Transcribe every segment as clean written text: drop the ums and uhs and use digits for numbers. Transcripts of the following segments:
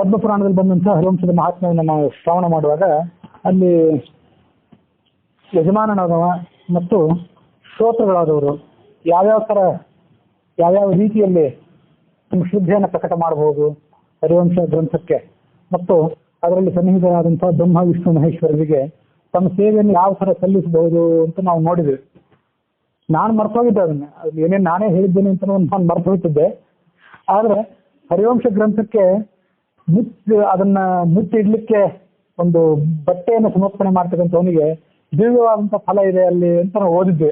ಪದ್ಮಪುರಾಣದಲ್ಲಿ ಬಂದಂತಹ ಹರಿವಂಶದ ಮಹಾತ್ಮೆಯನ್ನು ನಾವು ಶ್ರವಣ ಮಾಡುವಾಗ ಅಲ್ಲಿ ಯಜಮಾನನಾದವ ಮತ್ತು ಶ್ರೋತೃಗಳಾದವರು ಯಾವ್ಯಾವ ರೀತಿಯಲ್ಲಿ ನಿಮ್ಮ ಶ್ರದ್ಧೆಯನ್ನು ಪ್ರಕಟ ಮಾಡಬಹುದು ಹರಿವಂಶ ಗ್ರಂಥಕ್ಕೆ ಮತ್ತು ಅದರಲ್ಲಿ ಸನ್ನಿಹಿತರಾದಂತಹ ಬ್ರಹ್ಮ ವಿಷ್ಣು ಮಹೇಶ್ವರರಿಗೆ ತಮ್ಮ ಸೇವೆಯನ್ನು ಯಾವ ಥರ ಸಲ್ಲಿಸಬಹುದು ಅಂತ ನಾವು ನೋಡಿದ್ವಿ. ನಾನು ಮರ್ತೋಗಿದ್ದೆ ಅದನ್ನ, ಅದು ಏನೇನು ನಾನೇ ಹೇಳಿದ್ದೇನೆ ಅಂತ ನಾನು ಮರ್ತು ಹೋಗ್ತಿದ್ದೆ. ಆದರೆ ಹರಿವಂಶ ಗ್ರಂಥಕ್ಕೆ ಅದನ್ನ ಮುಚ್ಚಿಡ್ಲಿಕ್ಕೆ ಒಂದು ಬಟ್ಟೆಯನ್ನು ಸಮರ್ಪಣೆ ಮಾಡ್ತಕ್ಕಂಥವನಿಗೆ ದಿವ್ಯವಾದಂಥ ಫಲ ಇದೆ ಅಲ್ಲಿ ಅಂತ ನಾವು ಓದಿದ್ವಿ.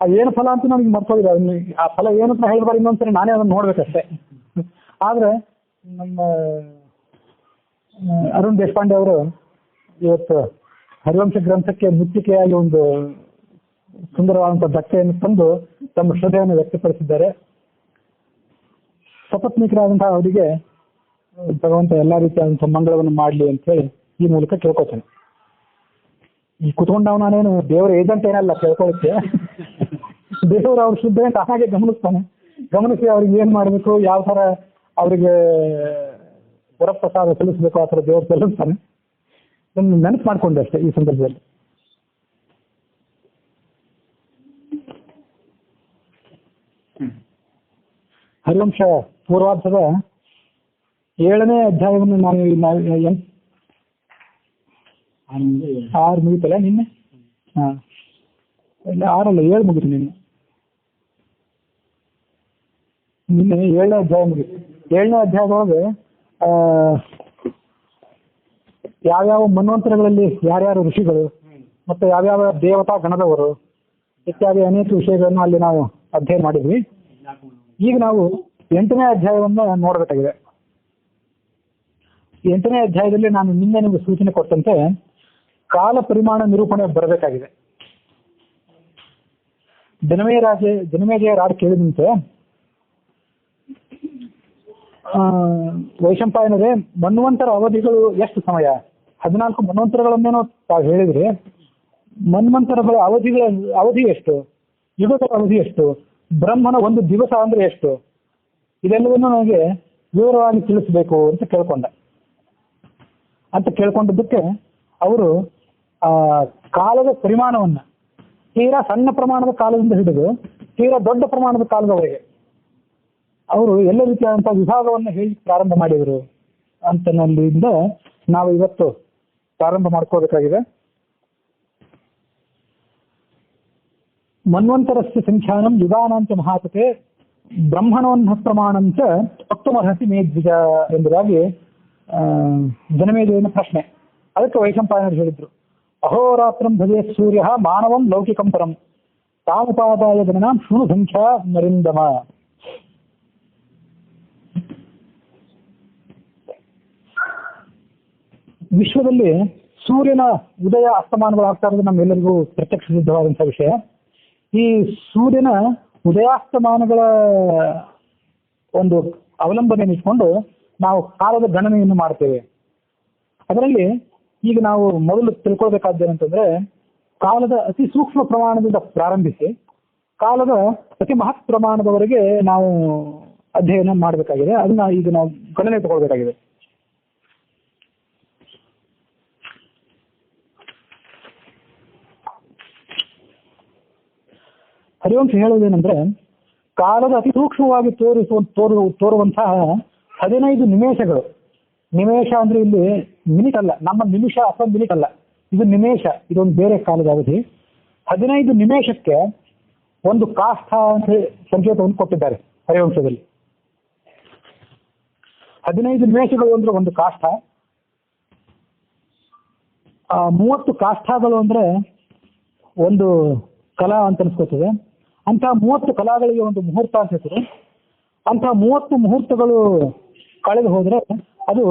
ಅದೇನು ಫಲ ಅಂತ ನನಗೆ ಮರ್ತೋಗಿದೆ. ಅದನ್ನ ಆ ಫಲ ಏನು ಅಂತ ಹೇಳ್ಬಾರ್ದು, ಇನ್ನೊಂದ್ಸರಿ ನಾನೇ ಅದನ್ನು ನೋಡ್ಬೇಕಷ್ಟೇ. ಆದರೆ ನಮ್ಮ ಅರುಣ್ ದೇಶಪಾಂಡೆ ಅವರು ಇವತ್ತು ಹರಿವಂಶ ಗ್ರಂಥಕ್ಕೆ ಮುಚ್ಚಿಕೆಯಾಗಿ ಒಂದು ಸುಂದರವಾದಂಥ ಬಟ್ಟೆಯನ್ನು ತಂದು ತಮ್ಮ ಶ್ರದ್ಧೆಯನ್ನು ವ್ಯಕ್ತಪಡಿಸಿದ್ದಾರೆ. ಸಪತ್ನಿಕರಾದಂತಹ ಅವರಿಗೆ ಭಗವಂತ ಎಲ್ಲಾ ರೀತಿಯಾದಂತಹ ಮಂಗಳವನ್ನು ಮಾಡಲಿ ಅಂತ ಹೇಳಿ ಈ ಮೂಲಕ ಕೇಳ್ಕೊತೇನೆ. ಈ ಕುತ್ಕೊಂಡವ್ ನಾನೇನು ದೇವರ ಏಜೆಂಟ್ ಏನಲ್ಲ ಕೇಳ್ಕೊಳಕ್ಕೆ. ದೇವರು ಅವ್ರ ಶ್ರದ್ಧೆ ಅಂತ ಹಾಗೆ ಗಮನಿಸಿ ಅವ್ರಿಗೆ ಏನ್ ಮಾಡಬೇಕು, ಯಾವ ತರ ಅವರಿಗೆ ವರಪ್ರಸಾದ ಸಲ್ಲಿಸಬೇಕು ಆ ಥರ ದೇವರು ಸಲ್ಲಿಸ್ತಾನೆ. ನನ್ನ ನೆನಪು ಮಾಡ್ಕೊಂಡೆ ಅಷ್ಟೇ ಈ ಸಂದರ್ಭದಲ್ಲಿ. ಹರಿವಂಶ ಪೂರ್ವಾರ್ಧದ 7ನೇ ಅಧ್ಯಾಯವನ್ನು ನಾವು 6 ಮುಗಿತಲ್ಲ ನಿನ್ನೆ? 6 ಅಲ್ಲ 7 ಮುಗಿತು ನಿನ್ನೆ. 7ನೇ ಅಧ್ಯಾಯ ಮುಗಿತು. 7ನೇ ಅಧ್ಯಾಯದೊಳಗೆ ಯಾವ್ಯಾವ ಮನ್ವಂತರಗಳಲ್ಲಿ ಯಾರ್ಯಾರು ಋಷಿಗಳು ಮತ್ತು ಯಾವ್ಯಾವ ದೇವತಾ ಗಣದವರು ಇತ್ಯಾದಿ ಅನೇಕ ವಿಷಯಗಳನ್ನು ಅಲ್ಲಿ ನಾವು ಅಧ್ಯಯನ ಮಾಡಿದ್ವಿ. ಈಗ ನಾವು 8ನೇ ಅಧ್ಯಾಯವನ್ನು ನೋಡಬೇಕಾಗಿದೆ. 8ನೇ ಅಧ್ಯಾಯದಲ್ಲಿ ನಾನು ನಿನ್ನೆ ನಿಮಗೆ ಸೂಚನೆ ಕೊಟ್ಟಂತೆ ಕಾಲ ಪರಿಮಾಣ ನಿರೂಪಣೆ ಬರಬೇಕಾಗಿದೆ. ಜನಮೇಜಯ ರಾಡ್ ಕೇಳಿದಂತೆ ವೈಶಂಪಾಯನರೇ, ಮನ್ವಂತರ ಅವಧಿಗಳು ಎಷ್ಟು ಸಮಯ? 14 ಮನ್ವಂತರಗಳನ್ನೇನೋ ತಾವು ಹೇಳಿದ್ರಿ. ಮನ್ವಂತರಗಳ ಅವಧಿ ಎಷ್ಟು? ಯುಗಗಳ ಅವಧಿ ಎಷ್ಟು? ಬ್ರಹ್ಮನ ಒಂದು ದಿವಸ ಅಂದ್ರೆ ಎಷ್ಟು? ಇದೆಲ್ಲವನ್ನೂ ನನಗೆ ವಿವರವಾಗಿ ತಿಳಿಸಬೇಕು ಅಂತ ಕೇಳ್ಕೊಂಡದ್ದಕ್ಕೆ ಅವರು ಕಾಲದ ಪರಿಮಾಣವನ್ನ ತೀರಾ ಸಣ್ಣ ಪ್ರಮಾಣದ ಕಾಲದಿಂದ ಹಿಡಿದು ತೀರಾ ದೊಡ್ಡ ಪ್ರಮಾಣದ ಕಾಲದವರೆಗೆ ಅವರು ಎಲ್ಲ ರೀತಿಯಾದಂತಹ ವಿಭಾಗವನ್ನು ಹೇಳಿ ಪ್ರಾರಂಭ ಮಾಡಿದರು ಅಂತ ನಲ್ಲಿಂದ ನಾವು ಇವತ್ತು ಪ್ರಾರಂಭ ಮಾಡ್ಕೋಬೇಕಾಗಿದೆ. ಮನ್ವಂತರಸ್ಯ ಸಂಖ್ಯಾನಂ ಯುಗಾನಾಂಚ ಮಹಾತತೆ ಬ್ರಹ್ಮಣೋನ್ನ ಪ್ರಮಾಣಂಚ ವಕ್ತುಮರ್ಹಸಿ ಮೇ ದ್ವಿಜ ಎಂಬುದಾಗಿ ಜನಮೇಜಯನ ಪ್ರಶ್ನೆ. ಅದಕ್ಕೆ ವೈಶಂಪಾಯನರು ಹೇಳಿದ್ರು, ಅಹೋರಾತ್ರಂ ಭಜೆ ಸೂರ್ಯ ಮಾನವಂ ಲೌಕಿಕಂ ಪರಂ ತಾಮುಪಾದಾಯ ಗಣನಾಂ ಶೃಣು ಸಂಖ್ಯಾ ನರಿಂದಮ. ವಿಶ್ವದಲ್ಲಿ ಸೂರ್ಯನ ಉದಯ ಅಸ್ತಮಾನಗಳಾಗ್ತಾ ಇರೋದು ನಮ್ಮೆಲ್ಲರಿಗೂ ಪ್ರತ್ಯಕ್ಷ ಸಿದ್ಧವಾದಂತಹ ವಿಷಯ. ಈ ಸೂರ್ಯನ ಉದಯಾಸ್ತಮಾನಗಳ ಒಂದು ಅವಲಂಬನೆ ಇಟ್ಕೊಂಡು ನಾವು ಕಾಲದ ಗಣನೆಯನ್ನು ಮಾಡ್ತೇವೆ. ಅದರಲ್ಲಿ ಈಗ ನಾವು ಮೊದಲು ತಿಳ್ಕೊಳ್ಬೇಕಾದ್ದೇನಂತಂದ್ರೆ, ಕಾಲದ ಅತಿ ಸೂಕ್ಷ್ಮ ಪ್ರಮಾಣದಿಂದ ಪ್ರಾರಂಭಿಸಿ ಕಾಲದ ಅತಿ ಮಹತ್ ಪ್ರಮಾಣದವರೆಗೆ ನಾವು ಅಧ್ಯಯನ ಮಾಡಬೇಕಾಗಿದೆ. ಅದನ್ನ ಈಗ ನಾವು ಗಣನೆ ತಗೊಳ್ಬೇಕಾಗಿದೆ. ಹರಿವಂಶ ಹೇಳುವುದೇನೆಂದ್ರೆ, ಕಾಲದ ಅತಿ ಸೂಕ್ಷ್ಮವಾಗಿ ತೋರುವಂತಹ 15 ನಿಮೇಷಗಳು. ನಿಮೇಷ ಅಂದ್ರೆ ಇಲ್ಲಿ ಮಿನಿಟ್ ಅಲ್ಲ, ನಮ್ಮ ನಿಮಿಷ ಅಥವಾ ಮಿನಿಟ್ ಅಲ್ಲ, ಇದು ನಿಮೇಷ, ಇದೊಂದು ಬೇರೆ ಕಾಲದ ಅವಧಿ. 15 ನಿಮೇಷಕ್ಕೆ ಒಂದು ಕಾಷ್ಠ ಅಂತ ಸಂಕೇತವನ್ನು ಕೊಟ್ಟಿದ್ದಾರೆ ಹರಿವಂಶದಲ್ಲಿ. 15 ನಿಮೇಷಗಳು ಅಂದ್ರೆ ಒಂದು ಕಾಷ್ಠ. 30 ಕಾಷ್ಠಗಳು ಅಂದ್ರೆ ಒಂದು ಕಲಾ ಅಂತ ಅನ್ಸ್ಕೊತದೆ. ಅಂತಹ 30 ಕಲಾಗಳಿಗೆ ಒಂದು ಮುಹೂರ್ತ ಅಂತ ಹೆಸರು. ಅಂತಹ 30 ಮುಹೂರ್ತಗಳು ಕಳೆದು ಹೋದ್ರೆ ಅದು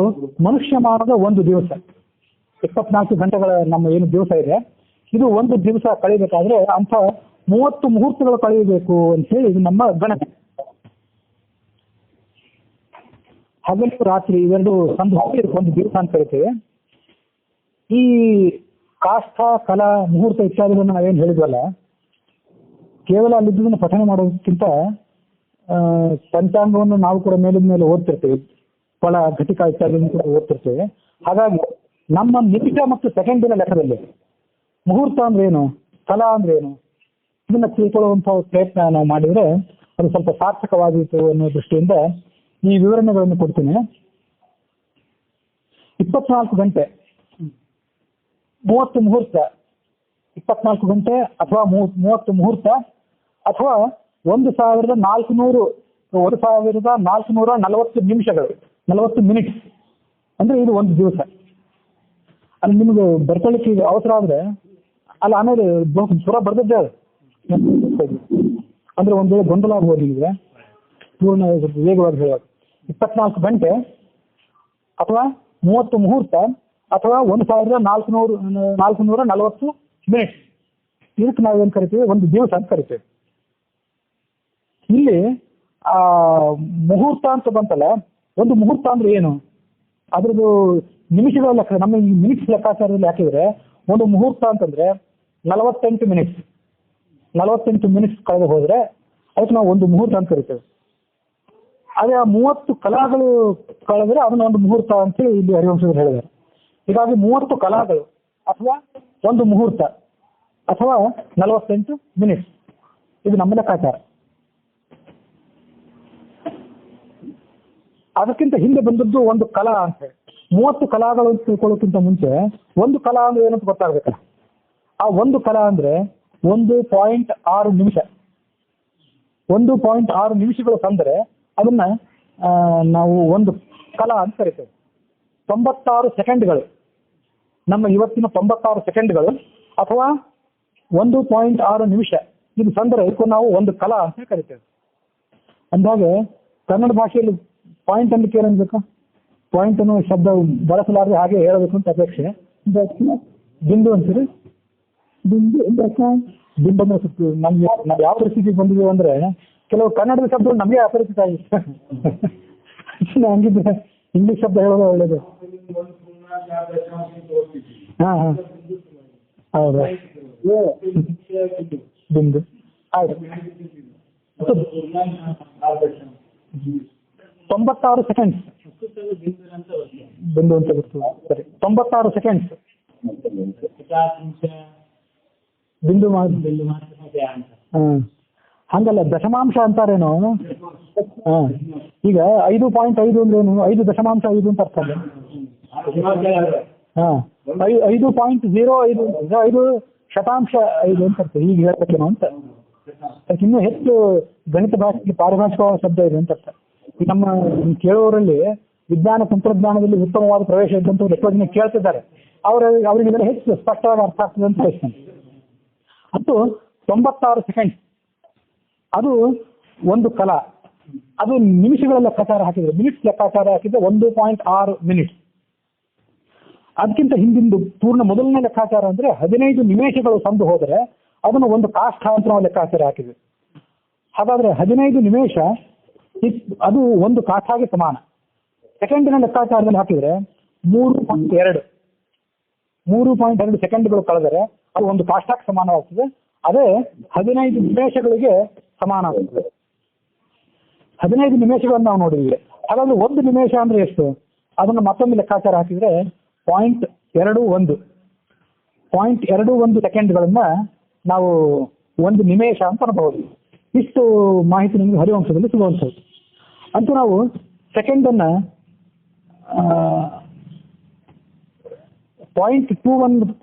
ಮನುಷ್ಯ ಮಾನದ ಒಂದು ದಿವಸ. 24 ಗಂಟೆಗಳ ನಮ್ಮ ಏನು ದಿವಸ ಇದೆ, ಇದು ಒಂದು ದಿವಸ ಕಳಿಬೇಕಾದ್ರೆ ಅಂಥ 30 ಮುಹೂರ್ತಗಳು ಕಳೆಯಬೇಕು ಅಂತ ಹೇಳಿ ಇದು ನಮ್ಮ ಗಣನೆ. ಹಗಲು ರಾತ್ರಿ ಇವೆರಡು ಸಂದು ಒಂದು ದಿವಸ ಅಂತ ಕರಿತೇವೆ. ಈ ಕಾಷ್ಠ, ಕಲಾ, ಮುಹೂರ್ತ ಇತ್ಯಾದಿಗಳನ್ನು ನಾವೇನು ಹೇಳಿದ್ವಲ್ಲ, ಕೇವಲ ಅಲ್ಲಿದ್ದನ್ನು ಪಠನೆ ಮಾಡೋದಕ್ಕಿಂತ ಪಂಚಾಂಗವನ್ನು ನಾವು ಕೂಡ ಮೇಲಿನ ಮೇಲೆ ಓದ್ತಿರ್ತೀವಿ. ಫಲ ಘಟಿಕ ಇತ್ಯಾದಿಯನ್ನು ಕೂಡ ಓದ್ತಿರ್ತೇವೆ. ಹಾಗಾಗಿ ನಮ್ಮ ನಿಮಿಷ ಮತ್ತು ಸೆಕೆಂಡಿನ ಲೆಕ್ಕದಲ್ಲಿ ಮುಹೂರ್ತ ಅಂದ್ರೆ ಏನು, ಸ್ಥಳ ಅಂದ್ರೆ ಏನು, ಇದನ್ನ ತಿಳ್ಕೊಳ್ಳುವಂತಹ ಪ್ರಯತ್ನ ನಾವು ಮಾಡಿದ್ರೆ ಅದು ಸ್ವಲ್ಪ ಸಾರ್ಥಕವಾದೀತು ಅನ್ನೋ ದೃಷ್ಟಿಯಿಂದ ಈ ವಿವರಣೆಗಳನ್ನು ಕೊಡ್ತೀನಿ. 24 ಗಂಟೆ 30 ಮುಹೂರ್ತ, 24 ಗಂಟೆ ಅಥವಾ 30 ಮುಹೂರ್ತ ಅಥವಾ 1440 ನಿಮಿಷಗಳು, 40 ಮಿನಿಟ್ಸ್ ಅಂದ್ರೆ ಇದು ಒಂದು ದಿವಸ. ಅಲ್ಲಿ ನಿಮಗೆ ಬರ್ಕೊಳ್ಳಿಕ್ಕೆ ಅವಸರ ಆದ್ರೆ ಅಲ್ಲಿ ಆಮೇಲೆ ಪುರ ಬರ್ದದ್ದೇ ಅಂದ್ರೆ ಒಂದು ವೇಳೆ ಗೊಂದಲ ಆಗ್ಬೋದು ನಿಮಗೆ, ಪೂರ್ಣ ವೇಗವಾಗಿ ಹೇಳುವಾಗ 24 ಗಂಟೆ ಅಥವಾ 30 ಮುಹೂರ್ತ ಅಥವಾ 1440 ಮಿನಿಟ್ಸ್, ಇದಕ್ಕೆ ನಾವೇನು ಕರಿತೀವಿ, ಒಂದು ದಿವಸ ಅಂತ ಕರಿತೀವಿ. ಇಲ್ಲಿ ಮುಹೂರ್ತ ಅಂತ ಬಂತಲ್ಲ, ಒಂದು ಮುಹೂರ್ತ ಅಂದ್ರೆ ಏನು, ಅದ್ರದ್ದು ನಿಮಿಷಗಳ ಲೆಕ್ಕ ನಮ್ಮ ಈ ಮಿನಿಟ್ಸ್ ಲೆಕ್ಕಾಚಾರದಲ್ಲಿ ಹಾಕಿದ್ರೆ ಒಂದು ಮುಹೂರ್ತ ಅಂತಂದ್ರೆ 48 ಮಿನಿಟ್ಸ್ ಕಳೆದು ಹೋದ್ರೆ ಅದಕ್ಕೆ ನಾವು ಒಂದು ಮುಹೂರ್ತ ಅಂತ ಕರಿತೇವೆ. ಅದೇ 30 ಕಲಾಗಳು ಕಳೆದ್ರೆ ಅದನ್ನ ಒಂದು ಮುಹೂರ್ತ ಅಂತ ಇಲ್ಲಿ ಹರಿವಂಶದಲ್ಲಿ ಹೇಳಿದ್ದಾರೆ. ಹೀಗಾಗಿ 30 ಕಲಾಗಳು ಅಥವಾ ಒಂದು ಮುಹೂರ್ತ ಅಥವಾ 48 ಮಿನಿಟ್ಸ್, ಇದು ನಮ್ಮ ಲೆಕ್ಕಾಚಾರ. ಅದಕ್ಕಿಂತ ಹಿಂದೆ ಬಂದದ್ದು ಒಂದು ಕಲಾ ಅಂತ ಹೇಳಿ. 30 ಕಲಾಗಳು ತಿಳ್ಕೊಳ್ಳೋಕ್ಕಿಂತ ಮುಂಚೆ ಒಂದು ಕಲಾ ಅಂದ್ರೆ ಏನಂತ ಗೊತ್ತಾಗ್ಬೇಕಲ್ಲ. ಆ ಒಂದು ಕಲಾ ಅಂದ್ರೆ 1.6 ನಿಮಿಷ, 1.6 ನಿಮಿಷಗಳು ತಂದರೆ ಅದನ್ನ ನಾವು ಒಂದು ಕಲಾ ಅಂತ ಕರಿತೇವೆ. 96 ಸೆಕೆಂಡ್ಗಳು, ನಮ್ಮ ಇವತ್ತಿನ 96 ಸೆಕೆಂಡ್ಗಳು ಅಥವಾ 1.6 ನಿಮಿಷ ಇದು ತಂದರೆ ಇದಕ್ಕೂ ನಾವು ಒಂದು ಕಲಾ ಅಂತ ಕರಿತೇವೆ. ಅಂದಾಗೆ ಕನ್ನಡ ಭಾಷೆಯಲ್ಲಿ ಪಾಯಿಂಟ್ ಅನ್ಲಿಕ್ಕೆ ಏನನ್ಬೇಕು, ಪಾಯಿಂಟ್ ಅನ್ನೋ ಶಬ್ದ ಬಳಸಲಾರದೆ ಹಾಗೆ ಹೇಳಬೇಕು ಅಂತ ಅಪೇಕ್ಷೆ. ಬಿಂದು ಅಂತೀರಿ, ಬಿಂದು ಅಂದ್ರೆ ನಮ್ಗೆ ನಾವು ಯಾವ ಪರಿಸ್ಥಿತಿಗೆ ಬಂದಿದ್ದೀವಿ ಅಂದ್ರೆ ಕೆಲವು ಕನ್ನಡದ ಶಬ್ದಗಳು ನಮಗೆ ಅಪರಿಚಿತ ಆಗಿದೆ. ಹಂಗಿದ್ರೆ ಇಂಗ್ಲಿಷ್ ಶಬ್ದ ಹೇಳೋದು ಒಳ್ಳೇದು. ಹಾ ಹೌದಾ, ಬಿಂದು ಆಯ್ತು. 96 ಸೆಕೆಂಡ್ಸ್ ಬಿಂದು ಅಂತ ಗೊತ್ತು. ಸರಿ, 96 ಸೆಕೆಂಡ್ಸ್ ಬಿಂದು ಹಂಗಲ್ಲ, ದಶಮಾಂಶ ಅಂತಾರೇನು. ಈಗ 5.5 ಅಂದ್ರೇನು, 5.5 ಅಂತ ಅರ್ಥ ಅಲ್ಲ. 5.05 5 ಅಂತ ಅರ್ಥ. ಈಗ ಹೇಳ್ಬೇಕೇನೋ ಅಂತ, ಅದಕ್ಕೆ ಇನ್ನೂ ಹೆಚ್ಚು ಗಣಿತ ಭಾಷೆಗೆ ಪಾರಿಭಾಷಿಕವಾದ ಶಬ್ದ ಇದೆ ಅಂತ ಅರ್ಥ. ಈಗ ನಮ್ಮ ಕೇಳುವವರಲ್ಲಿ ವಿಜ್ಞಾನ ತಂತ್ರಜ್ಞಾನದಲ್ಲಿ ಉತ್ತಮವಾದ ಪ್ರವೇಶ ಇದ್ದಂತ ಎಷ್ಟೋ ಜನ ಕೇಳ್ತಿದ್ದಾರೆ, ಅವರಿಗೆ ಇದನ್ನು ಹೆಚ್ಚು ಸ್ಪಷ್ಟವಾಗಿ ಅರ್ಥ ಆಗ್ತದೆ ಅಂತ ಹೇಳ್ತೀನಿ. ಮತ್ತು 96 ಸೆಕೆಂಡ್ ಅದು ಒಂದು ಕಲಾ. ಅದು ನಿಮಿಷಗಳ ಲೆಕ್ಕಾಚಾರ ಹಾಕಿದ್ರೆ, ಮಿನಿಟ್ಸ್ ಲೆಕ್ಕಾಚಾರ ಹಾಕಿದ್ರೆ 1.6 ಮಿನಿಟ್ಸ್. ಅದಕ್ಕಿಂತ ಹಿಂದಿಂದು ಪೂರ್ಣ ಮೊದಲನೇ ಲೆಕ್ಕಾಚಾರ ಅಂದ್ರೆ 15 ನಿಮಿಷಗಳು ಸಂದು ಹೋದರೆ ಅದನ್ನು ಒಂದು ಕಾಷ್ಠ ಅಂತ ನಾವು ಲೆಕ್ಕಾಚಾರ ಹಾಕಿದ್ವಿ. ಹಾಗಾದ್ರೆ 15 ನಿಮಿಷ ಅದು ಒಂದು ಕಾಷ್ಠಾಗೆ ಸಮಾನ. ಸೆಕೆಂಡಿನ ಲೆಕ್ಕಾಚಾರದಲ್ಲಿ ಹಾಕಿದ್ರೆ 3.2 ಸೆಕೆಂಡ್ಗಳು ಕಳೆದರೆ ಅದು ಒಂದು ಕಾಷ್ಠಕ್ಕೆ ಸಮಾನವಾಗ್ತದೆ. ಅದೇ 15 ನಿಮಿಷಗಳಿಗೆ ಸಮಾನ ಆಗ್ತದೆ. 15 ನಿಮಿಷಗಳನ್ನು ನಾವು ನೋಡಿದ್ವಿ. ಹಾಗಾದ್ರೆ ಒಂದು ನಿಮಿಷ ಅಂದ್ರೆ ಎಷ್ಟು, ಅದನ್ನು ಮತ್ತೊಂದು ಲೆಕ್ಕಾಚಾರ ಹಾಕಿದ್ರೆ 0.21 ಸೆಕೆಂಡ್ಗಳನ್ನ ನಾವು ಒಂದು ನಿಮಿಷ ಅಂತ ಅನ್ಬಹುದು. ಇಷ್ಟು ಮಾಹಿತಿ ನಿಮಗೆ ಹರಿವಂಶದಲ್ಲಿ ಸಿಗುವಂಥದ್ದು. ಅಂತೂ ನಾವು ಸೆಕೆಂಡನ್ನು 0.21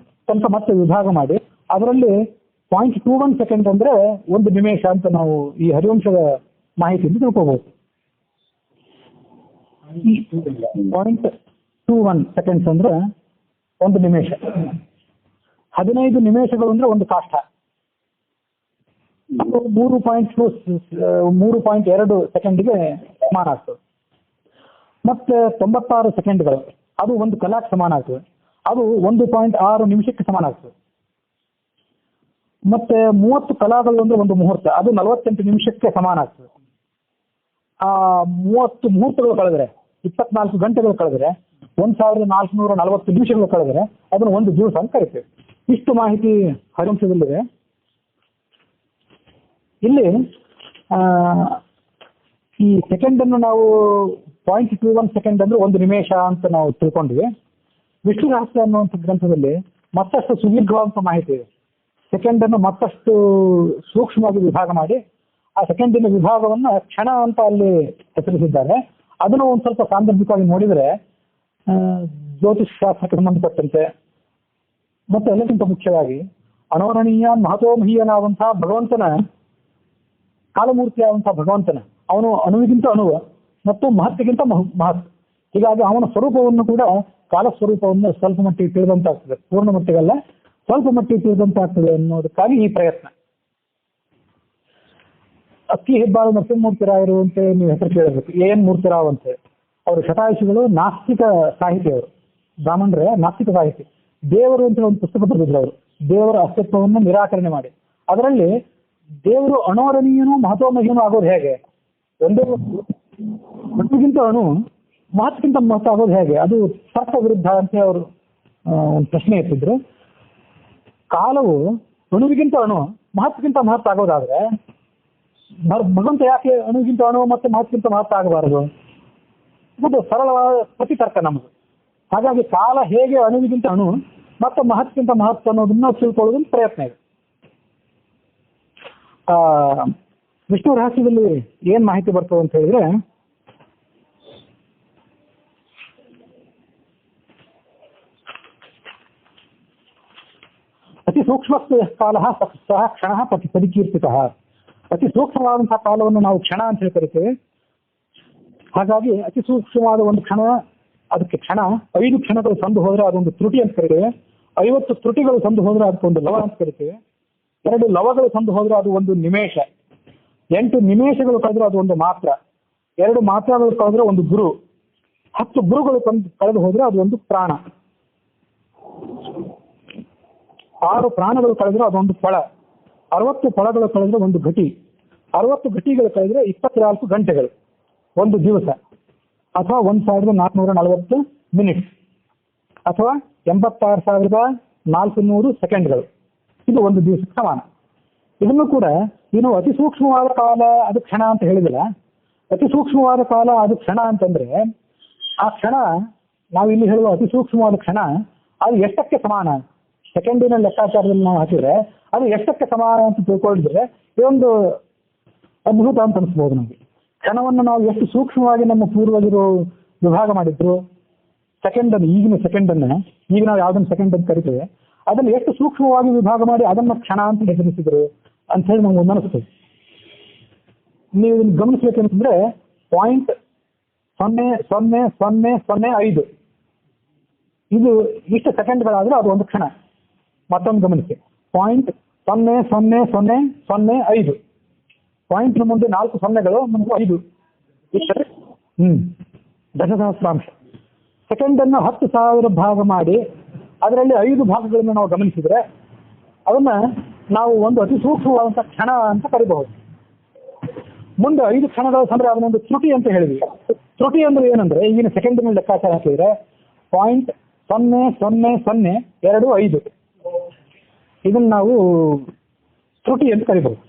ತನಕ ಮತ್ತೆ ವಿಭಾಗ ಮಾಡಿ ಅದರಲ್ಲಿ 0.21 ಸೆಕೆಂಡ್ ಅಂದ್ರೆ ಒಂದು ನಿಮಿಷ ಅಂತ ನಾವು ಈ ಹರಿವಂಶದ ಮಾಹಿತಿಯಿಂದ ತಿಳ್ಕೋಬಹುದು. 0.21 ಸೆಕೆಂಡ್ಸ್ ಅಂದ್ರೆ ಒಂದು ನಿಮಿಷ. 15 ನಿಮಿಷಗಳು ಅಂದ್ರೆ ಒಂದು ಕಾಷ್ಠ. 3.2 ಸೆಕೆಂಡ್ಗೆ ಸಮಾನ ಆಗ್ತದೆ. ಮತ್ತೆ 96 ಸೆಕೆಂಡ್ಗಳು ಅದು ಒಂದು ಕಲಾಕ್ಕೆ ಸಮಾನ ಆಗ್ತದೆ. ಅದು 1.6 ನಿಮಿಷಕ್ಕೆ ಸಮಾನ ಆಗ್ತದೆ. ಮತ್ತೆ 30 ಕಲಾಗಳು ಅಂದ್ರೆ ಒಂದು ಮುಹೂರ್ತ, ಅದು 48 ನಿಮಿಷಕ್ಕೆ ಸಮಾನ ಆಗ್ತದೆ. ಆ 30 ಮುಹೂರ್ತಗಳು ಕಳೆದ್ರೆ, 24 ಗಂಟೆಗಳು ಕಳೆದ್ರೆ, 1440 ನಿಮಿಷಗಳು ಕಳೆದ್ರೆ ಅದನ್ನು ಒಂದು ದಿವಸ ಅಂತ ಕರಿತೇವೆ. ಇಷ್ಟು ಮಾಹಿತಿ ಹರಿವಂಶದಲ್ಲಿದೆ. ಇಲ್ಲಿ ಈ ಸೆಕೆಂಡ್ ಅನ್ನು ನಾವು 0.21 ಅಂದ್ರೆ ಒಂದು ನಿಮಿಷ ಅಂತ ನಾವು ತಿಳ್ಕೊಂಡ್ವಿ. ವಿಷ್ಣು ರಹಸ್ಯ ಅನ್ನುವಂಥ ಗ್ರಂಥದಲ್ಲಿ ಮತ್ತಷ್ಟು ಸುದೀರ್ಘವಾದಂಥ ಮಾಹಿತಿ ಇದೆ. ಸೆಕೆಂಡ್ ಅನ್ನು ಮತ್ತಷ್ಟು ಸೂಕ್ಷ್ಮವಾಗಿ ವಿಭಾಗ ಮಾಡಿ ಆ ಸೆಕೆಂಡಿನ ವಿಭಾಗವನ್ನ ಕ್ಷಣ ಅಂತ ಅಲ್ಲಿ ಹೆಸರಿಸಿದ್ದಾರೆ. ಅದನ್ನು ಒಂದು ಸ್ವಲ್ಪ ಸಾಂದರ್ಭಿಕವಾಗಿ ನೋಡಿದರೆ ಜ್ಯೋತಿಷ್ ಶಾಸ್ತ್ರಕ್ಕೆ ಸಂಬಂಧಪಟ್ಟಂತೆ ಮತ್ತೆ ಎಲ್ಲಕ್ಕಿಂತ ಮುಖ್ಯವಾಗಿ ಅನೋರಣೀಯ ಮಹತೋಮಹೀಯನಾದಂತಹ ಭಗವಂತನ ಕಾಲಮೂರ್ತಿಯಾದಂತಹ ಭಗವಂತನ ಅವನು ಅಣುವಿಗಿಂತ ಅಣುವ ಮತ್ತು ಮಹತ್ವಗಿಂತ ಮಹತ್. ಹೀಗಾಗಿ ಅವನ ಸ್ವರೂಪವನ್ನು ಕೂಡ ಕಾಲ ಸ್ವರೂಪವನ್ನು ಸ್ವಲ್ಪ ಮಟ್ಟಿಗೆ ತಿಳಿದಂತಾಗ್ತದೆ, ಪೂರ್ಣ ಮಟ್ಟಿಗಲ್ಲ ಸ್ವಲ್ಪ ಮಟ್ಟಿಗೆ ತಿಳಿದಂತಾಗ್ತದೆ ಅನ್ನೋದಕ್ಕಾಗಿ ಈ ಪ್ರಯತ್ನ. ಅಕ್ಕಿ ಹೆಬ್ಬಾಳು ನರಸಿಂಹಮೂರ್ತಿರಾಯರು ಅಂತ ನೀವು ಹೆಸರು ಕೇಳಬೇಕು. ಏನ್ ಮೂರ್ತಿರಾವ್ ಅಂತ ಅವರು ಶತಾಯುಷಿಗಳು, ನಾಸ್ತಿಕ ಸಾಹಿತಿಯವರು, ಬ್ರಾಹ್ಮಣರೇ ನಾಸ್ತಿಕ ಸಾಹಿತಿ. ದೇವರು ಅಂತ ಒಂದು ಪುಸ್ತಕ ಬರೆದಿದ್ರು ಅವರು, ದೇವರ ಅಸ್ತಿತ್ವವನ್ನು ನಿರಾಕರಣೆ ಮಾಡಿ. ಅದರಲ್ಲಿ ದೇವರು ಅಣೋರಣೀಯನೂ ಮಹತ್ವಮಹೀಯನೂ ಆಗೋದು ಹೇಗೆ, ಒಂದೇ ಅಣುಗಿಂತ ಅಣು ಮಹತ್ವಕ್ಕಿಂತ ಮಹತ್ವ ಆಗೋದು ಹೇಗೆ, ಅದು ತರ್ಕ ವಿರುದ್ಧ ಅಂತ ಅವರು ಒಂದು ಪ್ರಶ್ನೆ ಎತ್ತಿದ್ರು. ಕಾಲವು ಅಣುವಿಗಿಂತ ಅಣು ಮಹತ್ವಕ್ಕಿಂತ ಮಹತ್ವ ಆಗೋದಾದ್ರೆ ಭಗವಂತ ಯಾಕೆ ಅಣುಗಿಂತ ಅಣು ಮತ್ತೆ ಮಹತ್ವಕ್ಕಿಂತ ಮಹತ್ವ ಆಗಬಾರದು? ಇದು ಸರಳವಾದ ಪ್ರತಿತರ್ಕ ನಮಗೆ. ಹಾಗಾಗಿ ಕಾಲ ಹೇಗೆ ಅಣುವಿಗಿಂತ ಅಣು ಮತ್ತು ಮಹತ್ವಕ್ಕಿಂತ ಮಹತ್ವ ಅನ್ನೋದನ್ನ ತಿಳ್ಕೊಳ್ಳೋದನ್ನ ಪ್ರಯತ್ನ ಇದೆ. ವಿಷ್ಣು ರಹಸ್ಯದಲ್ಲಿ ಏನ್ ಮಾಹಿತಿ ಬರ್ತದೆ ಅಂತ ಹೇಳಿದ್ರೆ, ಅತಿ ಸೂಕ್ಷ್ಮ ಕಾಲ ಸಹ ಕ್ಷಣ ಪರಿಕೀರ್ತಿತ. ಅತಿ ಸೂಕ್ಷ್ಮವಾದಂತಹ ಕಾಲವನ್ನು ನಾವು ಕ್ಷಣ ಅಂತ ಹೇಳಿ ಕರಿತೇವೆ. ಹಾಗಾಗಿ ಅತಿ ಸೂಕ್ಷ್ಮವಾದ ಒಂದು ಕ್ಷಣ, ಅದಕ್ಕೆ ಕ್ಷಣ 5 ಕ್ಷಣಗಳು ಸಂದು ಹೋದ್ರೆ ಅದೊಂದು ತ್ರುಟಿ ಅಂತ ಕರಿತೇವೆ. 50 ತ್ರುಟಿಗಳು ಸಂದು ಹೋದ್ರೆ ಅದಕ್ಕೊಂದು ಲವ ಅಂತ ಕರಿತೇವೆ. 2 ಲವಗಳು ಸಂದು ಹೋದ್ರೆ ಅದು ಒಂದು ನಿಮೇಷ. 8 ನಿಮೇಷಗಳು ಕಳೆದ್ರೆ ಅದು ಒಂದು ಮಾತ್ರ. 2 ಮಾತ್ರಗಳು ಕಳೆದ್ರೆ ಒಂದು ಗುರು. 10 ಗುರುಗಳು ಕಳೆದು ಹೋದ್ರೆ ಅದು ಒಂದು ಪ್ರಾಣ. 6 ಪ್ರಾಣಗಳು ಕಳೆದ್ರೆ ಅದೊಂದು ಫಳ. 60 ಫಳಗಳು ಕಳೆದ್ರೆ ಒಂದು ಘಟಿ. 60 ಘಟಿಗಳು ಕಳೆದ್ರೆ 24 ಗಂಟೆಗಳು ಒಂದು ದಿವಸ, ಅಥವಾ 1440 ಮಿನಿಟ್ಸ್, ಅಥವಾ 86,400 ಸೆಕೆಂಡ್ಗಳು. ಇದು ಒಂದು ದಿವಸಕ್ಕೆ ಸಮಾನ. ಇದನ್ನು ಕೂಡ ಇನ್ನು ಅತಿ ಸೂಕ್ಷ್ಮವಾದ ಕಾಲ ಅದು ಕ್ಷಣ ಅಂತ ಹೇಳಿದಿಲ್ಲ. ಅತಿ ಸೂಕ್ಷ್ಮವಾದ ಕಾಲ ಅದು ಕ್ಷಣ ಅಂತಂದ್ರೆ ಆ ಕ್ಷಣ ನಾವು ಇಲ್ಲಿ ಹೇಳುವ ಅತಿ ಸೂಕ್ಷ್ಮವಾದ ಕ್ಷಣ ಅದು ಎಷ್ಟಕ್ಕೆ ಸಮಾನ, ಸೆಕೆಂಡಿನ ಲೆಕ್ಕಾಚಾರದಲ್ಲಿ ನಾವು ಹಾಕಿದ್ರೆ ಅದು ಎಷ್ಟಕ್ಕೆ ಸಮಾನ ಅಂತ ತಿಳ್ಕೊಂಡಿದ್ರೆ ಇದೊಂದು ಅದ್ಭುತ ಅಂತ ಅನಿಸ್ಬೋದು ನಮಗೆ. ಕ್ಷಣವನ್ನು ನಾವು ಎಷ್ಟು ಸೂಕ್ಷ್ಮವಾಗಿ ನಮ್ಮ ಪೂರ್ವಜರು ವಿಭಾಗ ಮಾಡಿದ್ರು, ಸೆಕೆಂಡ್ ಅನ್ನು, ಈಗಿನ ಸೆಕೆಂಡ್ ಅನ್ನ, ಈಗ ನಾವು ಯಾವ್ದನ್ನ ಸೆಕೆಂಡ್ ಅಂತ ಕರಿತೇವೆ, ಅದನ್ನು ಎಷ್ಟು ಸೂಕ್ಷ್ಮವಾಗಿ ವಿಭಾಗ ಮಾಡಿ ಅದನ್ನ ಕ್ಷಣ ಅಂತ ಹೆಸರಿಸಿದ್ರು ಅಂತ ಹೇಳಿ ನಮ್ಗೆ ಒಂದು ಅನಿಸ್ತದೆ. ನೀವು ಇದನ್ನು ಗಮನಿಸ್ಬೇಕಂತಂದ್ರೆ 0.000005 ಇದು ಇಷ್ಟು ಸೆಕೆಂಡ್ಗಳಾದ್ರೆ ಅದು ಒಂದು ಕ್ಷಣ. ಮತ್ತೊಂದು ಗಮನಿಸಿ, 0.000005 ಪಾಯಿಂಟ್ ಮುಂದೆ 4 ಸೊನ್ನೆಗಳು, ಮುಂದೆ 5 ದಶಸಹಸ್ರಾಂಶ. ಸೆಕೆಂಡ್ ಅನ್ನು 10,000 ಭಾಗ ಮಾಡಿ ಅದರಲ್ಲಿ 5 ಭಾಗಗಳನ್ನು ನಾವು ಗಮನಿಸಿದ್ರೆ ಅದನ್ನ ನಾವು ಒಂದು ಅತಿ ಸೂಕ್ಷ್ಮವಾದಂತಹ ಕ್ಷಣ ಅಂತ ಕರಿಬಹುದು. ಮುಂದೆ 5 ಕ್ಷಣಗಳ ಅಂದ್ರೆ ಅದನ್ನೊಂದು ತ್ರುಟಿ ಅಂತ ಹೇಳಿದ್ವಿ. ತ್ರುಟಿ ಅಂದ್ರೆ ಏನಂದ್ರೆ ಈಗಿನ ಸೆಕೆಂಡಿನ ಲೆಕ್ಕಾಚಾರ ಹಾಕಿದ್ರೆ 0.000025 ಇದನ್ನ ನಾವು ತ್ರುಟಿ ಅಂತ ಕರಿಬಹುದು.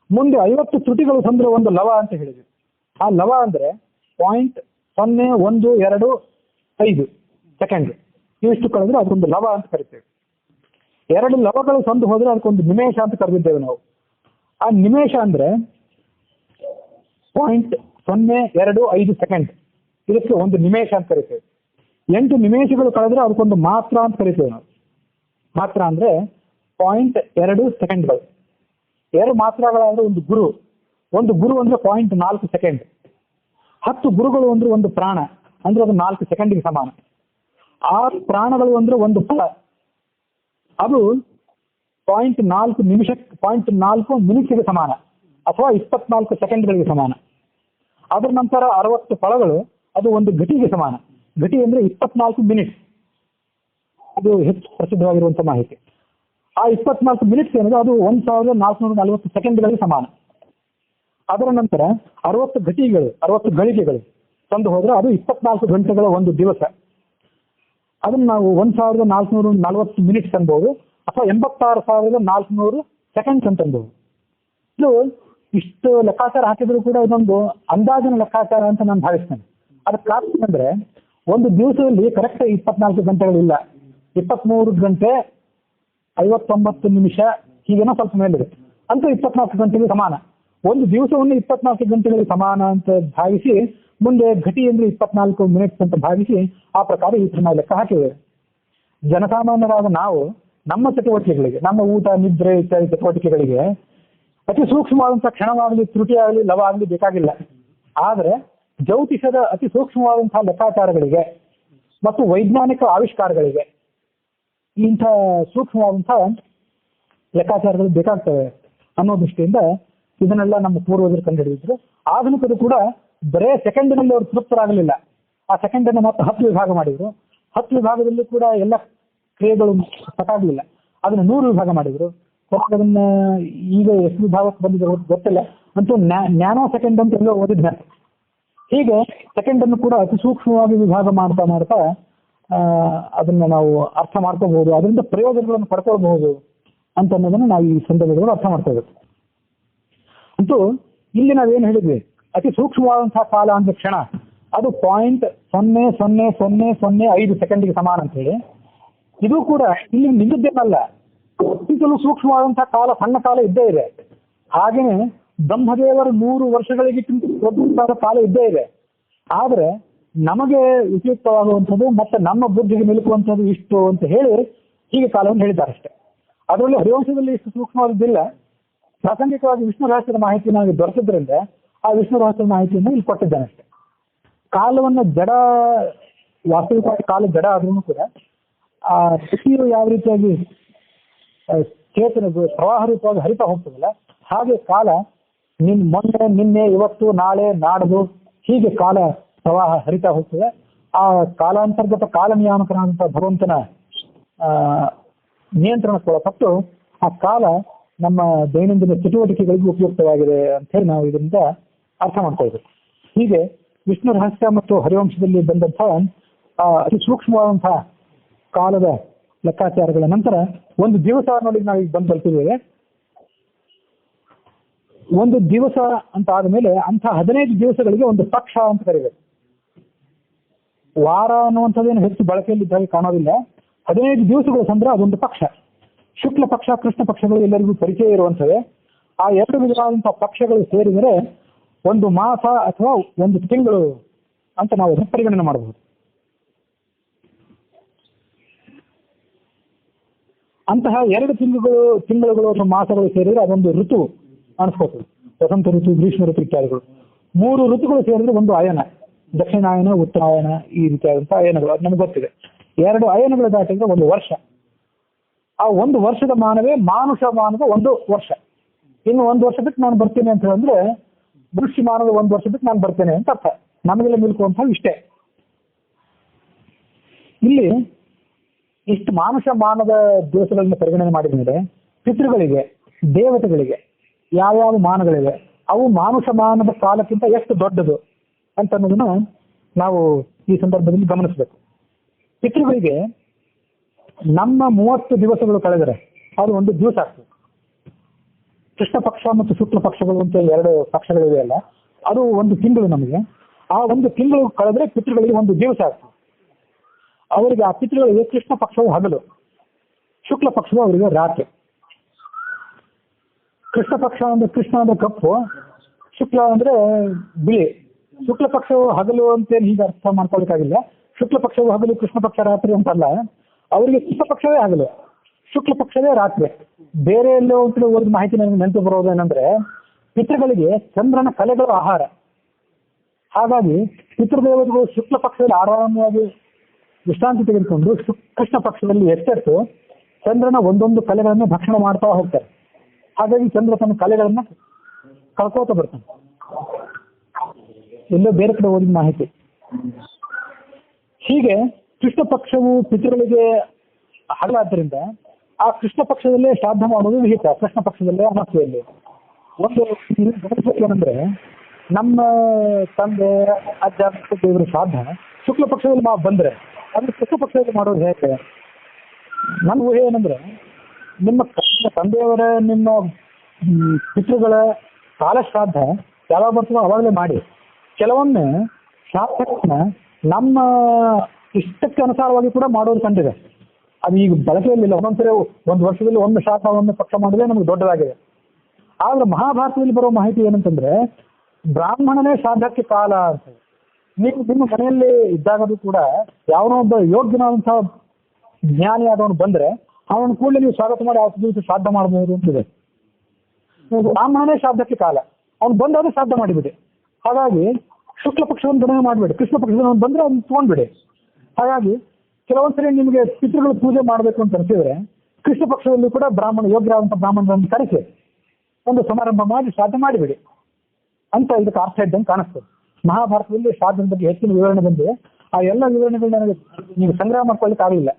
ಮುಂದೆ 50 ತ್ರುಟಿಗಳು ಸಂದ್ರೆ ಒಂದು ಲವ ಅಂತ ಹೇಳಿದ್ವಿ. ಆ ಲವ ಅಂದ್ರೆ 0.0125 ಸೆಕೆಂಡ್. ಇಷ್ಟು ಕಳೆದ್ರೆ ಅದಕ್ಕೊಂದು ಲವ ಅಂತ ಕರಿತೇವೆ. 2 ಲವಗಳು ಸಂದು ಹೋದ್ರೆ ಅದಕ್ಕೊಂದು ನಿಮೇಷ ಅಂತ ಕರೆದಿದ್ದೇವೆ ನಾವು. ಆ ನಿಮೇಷ ಅಂದ್ರೆ 0.025 ಸೆಕೆಂಡ್. ಇದಕ್ಕೆ ಒಂದು ನಿಮೇಷ ಅಂತ ಕರಿತೇವೆ. 8 ನಿಮೇಷಗಳು ಕಳೆದ್ರೆ ಅದಕ್ಕೊಂದು ಮಾತ್ರ ಅಂತ ಕರಿತೇವೆ ನಾವು. ಮಾತ್ರ ಅಂದ್ರೆ 0.2 ಸೆಕೆಂಡ್ಗಳು. 2 ಮಾತ್ರಗಳಾದ್ರೆ ಒಂದು ಗುರು. ಒಂದು ಗುರು ಅಂದ್ರೆ 0.4 ಸೆಕೆಂಡ್. 10 ಗುರುಗಳು ಅಂದ್ರೆ ಒಂದು ಪ್ರಾಣ, ಅಂದ್ರೆ ಅದು 4 ಸೆಕೆಂಡಿಗೆ ಸಮಾನ. 6 ಪ್ರಾಣಗಳು ಅಂದ್ರೆ ಒಂದು ಫಲ, ಅದು 0.4 ಮಿನಿಟ್ಗೆ ಸಮಾನ, ಅಥವಾ 24 ಸೆಕೆಂಡ್ಗಳಿಗೆ ಸಮಾನ. ಅದರ ನಂತರ 60 ಫಲಗಳು, ಅದು ಒಂದು ಘಟಿಗೆ ಸಮಾನ. ಘಟಿ ಅಂದ್ರೆ 24 ಮಿನಿಟ್ಸ್. ಇದು ಹೆಚ್ಚು ಪ್ರಸಿದ್ಧವಾಗಿರುವಂತಹ ಮಾಹಿತಿ. ಆ 24 ಮಿನಿಟ್ಸ್ ಏನಿದೆ ಅದು 1440 ಸೆಕೆಂಡ್ಗಳಿಗೆ ಸಮಾನ. ಅದರ ನಂತರ 60 ಘಟಿಗಳು, 60 ಗಳಿಗೆಗಳು ತಂದು ಹೋದ್ರೆ ಅದು 24 ಗಂಟೆಗಳ ಒಂದು ದಿವಸ. ಅದನ್ನು ನಾವು 1440 ಮಿನಿಟ್ಸ್ ಅನ್ಬೋದು, ಅಥವಾ 86,400 ಸೆಕೆಂಡ್ಸ್ ಅಂತ ಅನ್ಬೋದು. ಇದು ಇಷ್ಟು ಲೆಕ್ಕಾಚಾರ ಹಾಕಿದ್ರು ಕೂಡ ಇದೊಂದು ಅಂದಾಜಿನ ಲೆಕ್ಕಾಚಾರ ಅಂತ ನಾನು ಭಾವಿಸ್ತೇನೆ. ಅದಕ್ಕೆ ಕಾರಣ ಅಂದ್ರೆ ಒಂದು ದಿವಸದಲ್ಲಿ ಕರೆಕ್ಟ್ 24 ಗಂಟೆಗಳಿಲ್ಲ, 23 ಗಂಟೆ 59 ನಿಮಿಷ ಹೀಗೇನೋ ಸ್ವಲ್ಪ ಮೇಲಿದೆ, ಅಂತೂ 24 ಗಂಟೆಗೆ ಸಮಾನ. ಒಂದು ದಿವಸವನ್ನು 24 ಗಂಟೆಗಳಿಗೆ ಸಮಾನ ಅಂತ ಭಾವಿಸಿ ಮುಂದೆ ಘಟಿ ಅಂದ್ರೆ 24 ಮಿನಿಟ್ಸ್ ಅಂತ ಭಾವಿಸಿ ಆ ಪ್ರಕಾರ ಈ ನಾವು ಲೆಕ್ಕ ಹಾಕಿದ್ದೇವೆ. ಜನಸಾಮಾನ್ಯರಾದ ನಾವು ನಮ್ಮ ಚಟುವಟಿಕೆಗಳಿಗೆ, ನಮ್ಮ ಊಟ ನಿದ್ರೆ ಇತ್ಯಾದಿ ಚಟುವಟಿಕೆಗಳಿಗೆ ಅತಿ ಸೂಕ್ಷ್ಮವಾದಂತಹ ಕ್ಷಣವಾಗಲಿ ತ್ರುಟಿ ಆಗಲಿ ಲವ ಆಗಲಿ ಬೇಕಾಗಿಲ್ಲ. ಆದರೆ ಜ್ಯೋತಿಷದ ಅತಿ ಸೂಕ್ಷ್ಮವಾದಂತಹ ಲೆಕ್ಕಾಚಾರಗಳಿಗೆ ಮತ್ತು ವೈಜ್ಞಾನಿಕ ಆವಿಷ್ಕಾರಗಳಿಗೆ ಇಂಥ ಸೂಕ್ಷ್ಮವಾದಂತಹ ಲೆಕ್ಕಾಚಾರಗಳು ಬೇಕಾಗ್ತವೆ ಅನ್ನೋ ದೃಷ್ಟಿಯಿಂದ ಇದನ್ನೆಲ್ಲ ನಮ್ಮ ಪೂರ್ವಜರು ಕಂಡುಹಿಡಿದಿದ್ರು. ಆಧುನಿಕರು ಕೂಡ ಬರೇ ಸೆಕೆಂಡಿನಲ್ಲಿ ಅವರು ತೃಪ್ತರಾಗಲಿಲ್ಲ. ಆ ಸೆಕೆಂಡನ್ನು ಮತ್ತೆ 10 ವಿಭಾಗ ಮಾಡಿದ್ರು. 10 ವಿಭಾಗದಲ್ಲಿ ಕೂಡ ಎಲ್ಲ ಕ್ರಿಯೆಗಳು ಸಾಕಾಗಲಿಲ್ಲ, ಅದನ್ನು 100 ವಿಭಾಗ ಮಾಡಿದ್ರು. ಅದನ್ನ ಈಗ ಎಷ್ಟು ವಿಭಾಗಕ್ಕೆ ಬಂದಿದೆ ಗೊತ್ತಿಲ್ಲ, ಅಂತೂ ನ್ಯಾನೋ ಸೆಕೆಂಡ್ ಅಂತ ಎಲ್ಲೋ ಓದಿದ್ನ. ಹೀಗೆ ಸೆಕೆಂಡ್ ಅನ್ನು ಕೂಡ ಅತಿ ಸೂಕ್ಷ್ಮವಾಗಿ ವಿಭಾಗ ಮಾಡ್ತಾ ಮಾಡ್ತಾ ಅದನ್ನ ನಾವು ಅರ್ಥ ಮಾಡ್ಕೋಬಹುದು, ಅದರಿಂದ ಪ್ರಯೋಜನಗಳನ್ನು ಪಡ್ಕೊಳ್ಬಹುದು ಅಂತ ಅನ್ನೋದನ್ನ ನಾವು ಈ ಸಂದರ್ಭದಲ್ಲಿ ಅರ್ಥ ಮಾಡ್ಕೋಬೇಕು. ಅಂತೂ ಇಲ್ಲಿ ನಾವೇನು ಹೇಳಿದ್ವಿ, ಅತಿ ಸೂಕ್ಷ್ಮವಾದಂತಹ ಕಾಲ ಅಂದ್ರೆ ಕ್ಷಣ, ಅದು 0.000005 ಸೆಕೆಂಡ್ಗೆ ಸಮಾನ ಅಂತ ಹೇಳಿ. ಇದು ಕೂಡ ಇಲ್ಲಿ ನಿಂತಿದ್ದೇನಲ್ಲ, ಅತ್ಯಂತಲೂ ಸೂಕ್ಷ್ಮವಾದಂತಹ ಕಾಲ, ಸಣ್ಣ ಕಾಲ ಇದ್ದೇ ಇದೆ. ಹಾಗೇನೆ ಬ್ರಹ್ಮದೇವರು 100 ವರ್ಷಗಳಿಗಿಂತ ದೊಡ್ಡ ಕಾಲ ಇದ್ದೇ ಇದೆ. ಆದ್ರೆ ನಮಗೆ ಉಪಯುಕ್ತವಾಗುವಂಥದ್ದು ಮತ್ತೆ ನಮ್ಮ ಬುದ್ಧಿಗೆ ನಿಲುಕುವಂಥದ್ದು ಇಷ್ಟು ಅಂತ ಹೇಳಿ ಹೀಗೆ ಕಾಲವನ್ನು ಹೇಳಿದ್ದಾರೆ ಅಷ್ಟೇ. ಅದರಲ್ಲಿ ಹರಿವಂಶದಲ್ಲಿ ಇಷ್ಟು ಸೂಕ್ಷ್ಮವಾದದ್ದಿಲ್ಲ. ಪ್ರಾಸಂಗಿಕವಾಗಿ ವಿಷ್ಣು ರಹಸ್ಯದ ಮಾಹಿತಿ ನಮಗೆ ದೊರೆತಿದ್ರಿಂದ ಆ ವಿಷ್ಣು ರಹಸ್ಯದ ಮಾಹಿತಿಯನ್ನು ಇಲ್ಲಿ ಕೊಟ್ಟಿದ್ದಾನೆ ಅಷ್ಟೇ. ಕಾಲವನ್ನು ಜಡ, ವಾಸ್ತವಿಕವಾಗಿ ಕಾಲ ಜಡ ಆದ್ರೂ ಕೂಡ ಆ ಸ್ಥಿತಿಯು ಯಾವ ರೀತಿಯಾಗಿ ಚೇತನ ಪ್ರವಾಹ ರೂಪವಾಗಿ ಹರಿತಾ ಹೋಗ್ತದಲ್ಲ, ಹಾಗೆ ಕಾಲ ಮೊನ್ನೆ ನಿನ್ನೆ ಇವತ್ತು ನಾಳೆ ನಾಡ್ದು ಹೀಗೆ ಕಾಲ ಪ್ರವಾಹ ಹರಿತಾ ಹೋಗ್ತದೆ. ಆ ಕಾಲಾಂತರ್ಗತ ಕಾಲ ನಿಯಾಮಕನಾದಂತಹ ಭಗವಂತನ ನಿಯಂತ್ರಣಕ್ಕೊಳಪಟ್ಟು ಆ ಕಾಲ ನಮ್ಮ ದೈನಂದಿನ ಚಟುವಟಿಕೆಗಳಿಗೂ ಉಪಯುಕ್ತವಾಗಿದೆ ಅಂತ ಹೇಳಿ ನಾವು ಇದರಿಂದ ಅರ್ಥ ಮಾಡ್ಕೊಳ್ಬೇಕು. ಹೀಗೆ ವಿಷ್ಣು ರಹಸ್ಯ ಮತ್ತು ಹರಿವಂಶದಲ್ಲಿ ಬಂದಂತಹ ಅತಿ ಸೂಕ್ಷ್ಮವಾದಂತಹ ಕಾಲದ ಲೆಕ್ಕಾಚಾರಗಳ ನಂತರ ಒಂದು ದಿವಸ ಅನ್ನೋದಕ್ಕೆ ನಾವು ಈಗ ಬಂದು ತಲುಪಿದ್ದೇವೆ. ಒಂದು ದಿವಸ ಅಂತ ಆದಮೇಲೆ ಅಂಥ 15 ದಿವಸಗಳಿಗೆ ಒಂದು ಪಕ್ಷ ಅಂತ ಕರೀಬೇಕು. ವಾರ ಅನ್ನುವಂಥದ್ದೇನು ಹೆಚ್ಚು ಬಳಕೆಯಲ್ಲಿದ್ದಾಗ ಕಾಣೋದಿಲ್ಲ. 15 ದಿವಸಗಳು ಸಂದ್ರೆ ಅದೊಂದು ಪಕ್ಷ. ಶುಕ್ಲ ಪಕ್ಷ ಕೃಷ್ಣ ಪಕ್ಷಗಳು ಎಲ್ಲರಿಗೂ ಪರಿಚಯ ಇರುವಂಥವೇ. ಆ 2 ವಿಧವಾದಂತಹ ಪಕ್ಷಗಳು ಸೇರಿದರೆ ಒಂದು ಮಾಸ ಅಥವಾ ಒಂದು ತಿಂಗಳು ಅಂತ ನಾವು ಅದನ್ನು ಪರಿಗಣನೆ ಮಾಡಬಹುದು. ಅಂತಹ 2 ತಿಂಗಳುಗಳು ಅಥವಾ ಮಾಸಗಳು ಸೇರಿದ್ರೆ ಅದೊಂದು ಋತು ಅನಿಸ್ಕೋತದೆ. ವಸಂತ ಋತು, ಗ್ರೀಷ್ಮ ಋತು ಇತ್ಯಾದಿಗಳು. 3 ಋತುಗಳು ಸೇರಿದ್ರೆ ಒಂದು ಅಯನ, ದಕ್ಷಿಣಾಯನ ಉತ್ತರಾಯಣ ಈ ರೀತಿಯಾದಂತಹ ಅಯನಗಳು, ಅದು ನಮ್ಗೆ ಗೊತ್ತಿದೆ. 2 ಅಯನಗಳು ದಾಟಿದ್ರೆ ಒಂದು ವರ್ಷ. ಆ ಒಂದು ವರ್ಷದ ಮಾನವೇ ಮಾನುಷ ಮಾನದ 1 ವರ್ಷ. ಇನ್ನು 1 ವರ್ಷ ಬಿಟ್ಟು ನಾನು ಬರ್ತೇನೆ ಅಂತ ಹೇಳಿದ್ರೆ ಮನುಷ್ಯ ಮಾನದ 1 ವರ್ಷ ಬಿಟ್ಟು ನಾನು ಬರ್ತೇನೆ ಅಂತ ಅರ್ಥ. ನಮಗೆಲ್ಲ ನಿಲ್ಕುವಂತಹ ಇಷ್ಟೇ. ಇಲ್ಲಿ ಇಷ್ಟು ಮಾನುಷ ಮಾನದ ದಿವಸಗಳನ್ನ ಪರಿಗಣನೆ ಮಾಡಿದ ಮೇಲೆ ಪಿತೃಗಳಿಗೆ, ದೇವತೆಗಳಿಗೆ ಯಾವ್ಯಾವ ಮಾನಗಳಿವೆ, ಅವು ಮಾನುಷ ಮಾನದ ಕಾಲಕ್ಕಿಂತ ಎಷ್ಟು ದೊಡ್ಡದು ಅಂತ ಅನ್ನೋದನ್ನ ನಾವು ಈ ಸಂದರ್ಭದಲ್ಲಿ ಗಮನಿಸಬೇಕು. ಪಿತೃಗಳಿಗೆ ನಮ್ಮ 30 ದಿವಸಗಳು ಕಳೆದರೆ ಅದು ಒಂದು ದಿವಸ ಆಗ್ತದೆ. ಕೃಷ್ಣ ಪಕ್ಷ ಮತ್ತು ಶುಕ್ಲ ಪಕ್ಷಗಳು ಅಂತ 2 ಪಕ್ಷಗಳಿವೆ ಅಲ್ಲ, ಅದು ಒಂದು ತಿಂಗಳು. ನಮಗೆ ಆ ಒಂದು ತಿಂಗಳು ಕಳೆದ್ರೆ ಪಿತೃಗಳಿಗೆ ಒಂದು ದಿವಸ ಆಗ್ತದೆ. ಅವರಿಗೆ, ಆ ಪಿತೃಗಳಿಗೆ ಕೃಷ್ಣ ಪಕ್ಷವು ಹಗಲು, ಶುಕ್ಲ ಪಕ್ಷವು ಅವರಿಗೆ ರಾತ್ರಿ. ಕೃಷ್ಣ ಪಕ್ಷ ಅಂದ್ರೆ ಕೃಷ್ಣ ಅಂದ್ರೆ ಕಪ್ಪು, ಶುಕ್ಲ ಅಂದ್ರೆ ಬಿಳಿ. ಶುಕ್ಲ ಪಕ್ಷವು ಹಗಲು ಅಂತೇನು ಹೀಗೆ ಅರ್ಥ ಮಾಡ್ಕೊಳ್ಬೇಕಾಗಿಲ್ಲ. ಶುಕ್ಲ ಪಕ್ಷವು ಹಗಲು, ಕೃಷ್ಣ ಪಕ್ಷ ರಾತ್ರಿ ಅಂತಲ್ಲ. ಅವರಿಗೆ ಕೃಷ್ಣ ಪಕ್ಷವೇ ಹಗಲು, ಶುಕ್ಲ ಪಕ್ಷವೇ ರಾತ್ರಿ. ಬೇರೆ ಎಲ್ಲೋ ಅಂತ ಓದಿದ ಮಾಹಿತಿ ನನಗೆ ನೆನಪು ಬರೋದೇನೆಂದ್ರೆ, ಪಿತೃಗಳಿಗೆ ಚಂದ್ರನ ಕಲೆಗಳು ಆಹಾರ. ಹಾಗಾಗಿ ಪಿತೃದೇವತೆಗಳು ಶುಕ್ಲ ಪಕ್ಷದಲ್ಲಿ ಆರಾಮವಾಗಿ ವಿಶ್ರಾಂತಿ ತೆಗೆದುಕೊಂಡು ಕೃಷ್ಣ ಪಕ್ಷದಲ್ಲಿ ಎಚ್ಚೆತ್ತು ಚಂದ್ರನ ಒಂದೊಂದು ಕಲೆಗಳನ್ನು ಭಕ್ಷಣೆ ಮಾಡ್ತಾ ಹೋಗ್ತಾರೆ. ಹಾಗಾಗಿ ಚಂದ್ರ ತನ್ನ ಕಲೆಗಳನ್ನ ಕಳ್ಕೋತ ಬರ್ತಾನೆ. ಎಲ್ಲೋ ಬೇರೆ ಕಡೆ ಓದಿದ ಮಾಹಿತಿ. ಹೀಗೆ ಕೃಷ್ಣ ಪಕ್ಷವು ಪಿತೃಗಳಿಗೆ ಹಗಲಾದ್ದರಿಂದ ಆ ಕೃಷ್ಣ ಪಕ್ಷದಲ್ಲೇ ಶ್ರಾದ್ದ ಮಾಡೋದು ವಿಹಿತ. ಕೃಷ್ಣ ಪಕ್ಷದಲ್ಲೇ ಅಮಾವಾಸ್ಯೆಯಲ್ಲಿ ಒಂದು ಏನಂದ್ರೆ, ನಮ್ಮ ತಂದೆ ಅಜ್ಜ ದೇವರ ಶ್ರಾದ್ದ ಶುಕ್ಲ ಪಕ್ಷದಲ್ಲಿ ಬಂದ್ರೆ ಅದು ಕೃಷ್ಣ ಪಕ್ಷದಲ್ಲಿ ಮಾಡೋದು ಹೇಗೆ? ನನ್ನ ಊಹೆ ಏನಂದ್ರೆ, ನಿಮ್ಮ ತಂದೆಯವರ ನಿಮ್ಮ ಪಿತೃಗಳ ಕಾಲ ಶ್ರಾದ್ದ ಯಾವಾಗ ಬರ್ತದೋ ಅವಾಗಲೇ ಮಾಡಿ. ಕೆಲವೊಮ್ಮೆ ಶ್ರಾದ್ದನ ನಮ್ಮ ಇಷ್ಟಕ್ಕೆ ಅನುಸಾರವಾಗಿ ಕೂಡ ಮಾಡೋದು ಕಂಡಿದೆ. ಅದು ಈಗ ಬಳಕೆಯಲ್ಲಿಲ್ಲ. ಒಂದೊಂದ್ಸರಿ ಒಂದು ವರ್ಷದಲ್ಲಿ ಒಂದು ಶ್ರಾದ್ದವನ್ನು ಪಕ್ಷ ಮಾಡಿದ್ರೆ ನಮ್ಗೆ ದೊಡ್ಡದಾಗಿದೆ. ಆದ್ರೆ ಮಹಾಭಾರತದಲ್ಲಿ ಬರೋ ಮಾಹಿತಿ ಏನಂತಂದ್ರೆ ಬ್ರಾಹ್ಮಣನೇ ಶ್ರಾದ್ದಕ್ಕೆ ಕಾಲ ಅಂತ. ನೀವು ನಿಮ್ಮ ಮನೆಯಲ್ಲಿ ಇದ್ದಾಗಲೂ ಕೂಡ ಯಾವನೋ ಒಬ್ಬ ಯೋಗ್ಯನಾದಂತಹ ಜ್ಞಾನಿ ಆದವನು ಬಂದ್ರೆ ಅವನ ಕೂಡಲೇ ನೀವು ಸ್ವಾಗತ ಮಾಡಿ ಆ ದಿವಸ ಶ್ರಾದ್ದ ಮಾಡಬಹುದು ಅಂತಿದೆ. ಬ್ರಾಹ್ಮಣನೇ ಶ್ರಾದ್ದಕ್ಕೆ ಕಾಲ, ಅವ್ನು ಬಂದಾದ್ರೆ ಶ್ರಾದ್ದ ಮಾಡಿಬಿಡಿ. ಹಾಗಾಗಿ ಶುಕ್ಲ ಪಕ್ಷವನ್ನು ಗಣನೆ ಮಾಡಬೇಡಿ, ಕೃಷ್ಣ ಪಕ್ಷದ ಬಂದ್ರೆ ಅವ್ನು ತಗೊಂಡ್ಬಿಡಿ. ಹಾಗಾಗಿ ಕೆಲವೊಂದ್ಸರಿ ನಿಮಗೆ ಪಿತೃಗಳು ಪೂಜೆ ಮಾಡಬೇಕು ಅಂತ ಅನಿಸಿದ್ರೆ ಕೃಷ್ಣ ಪಕ್ಷದಲ್ಲಿ ಕೂಡ ಯೋಗ್ಯರಾದಂತಹ ಬ್ರಾಹ್ಮಣರನ್ನು ಕರೆಸಿ ಒಂದು ಸಮಾರಂಭ ಮಾಡಿ ಶ್ರಾದ್ದ ಮಾಡಿಬಿಡಿ ಅಂತ ಇದಕ್ಕೆ ಅರ್ಥ ಇದ್ದಂಗೆ ಕಾಣಿಸ್ತದೆ. ಮಹಾಭಾರತದಲ್ಲಿ ಶ್ರಾದ್ದದ ಬಗ್ಗೆ ಹೆಚ್ಚಿನ ವಿವರಣೆ ಬಂದಿದೆ. ಆ ಎಲ್ಲ ವಿವರಣೆಗಳು ನನಗೆ ನೀವು ಸಂಗ್ರಹ ಮಾಡ್ಕೊಳ್ಳಿಕ್ಕೆ ಆಗಲಿಲ್ಲ.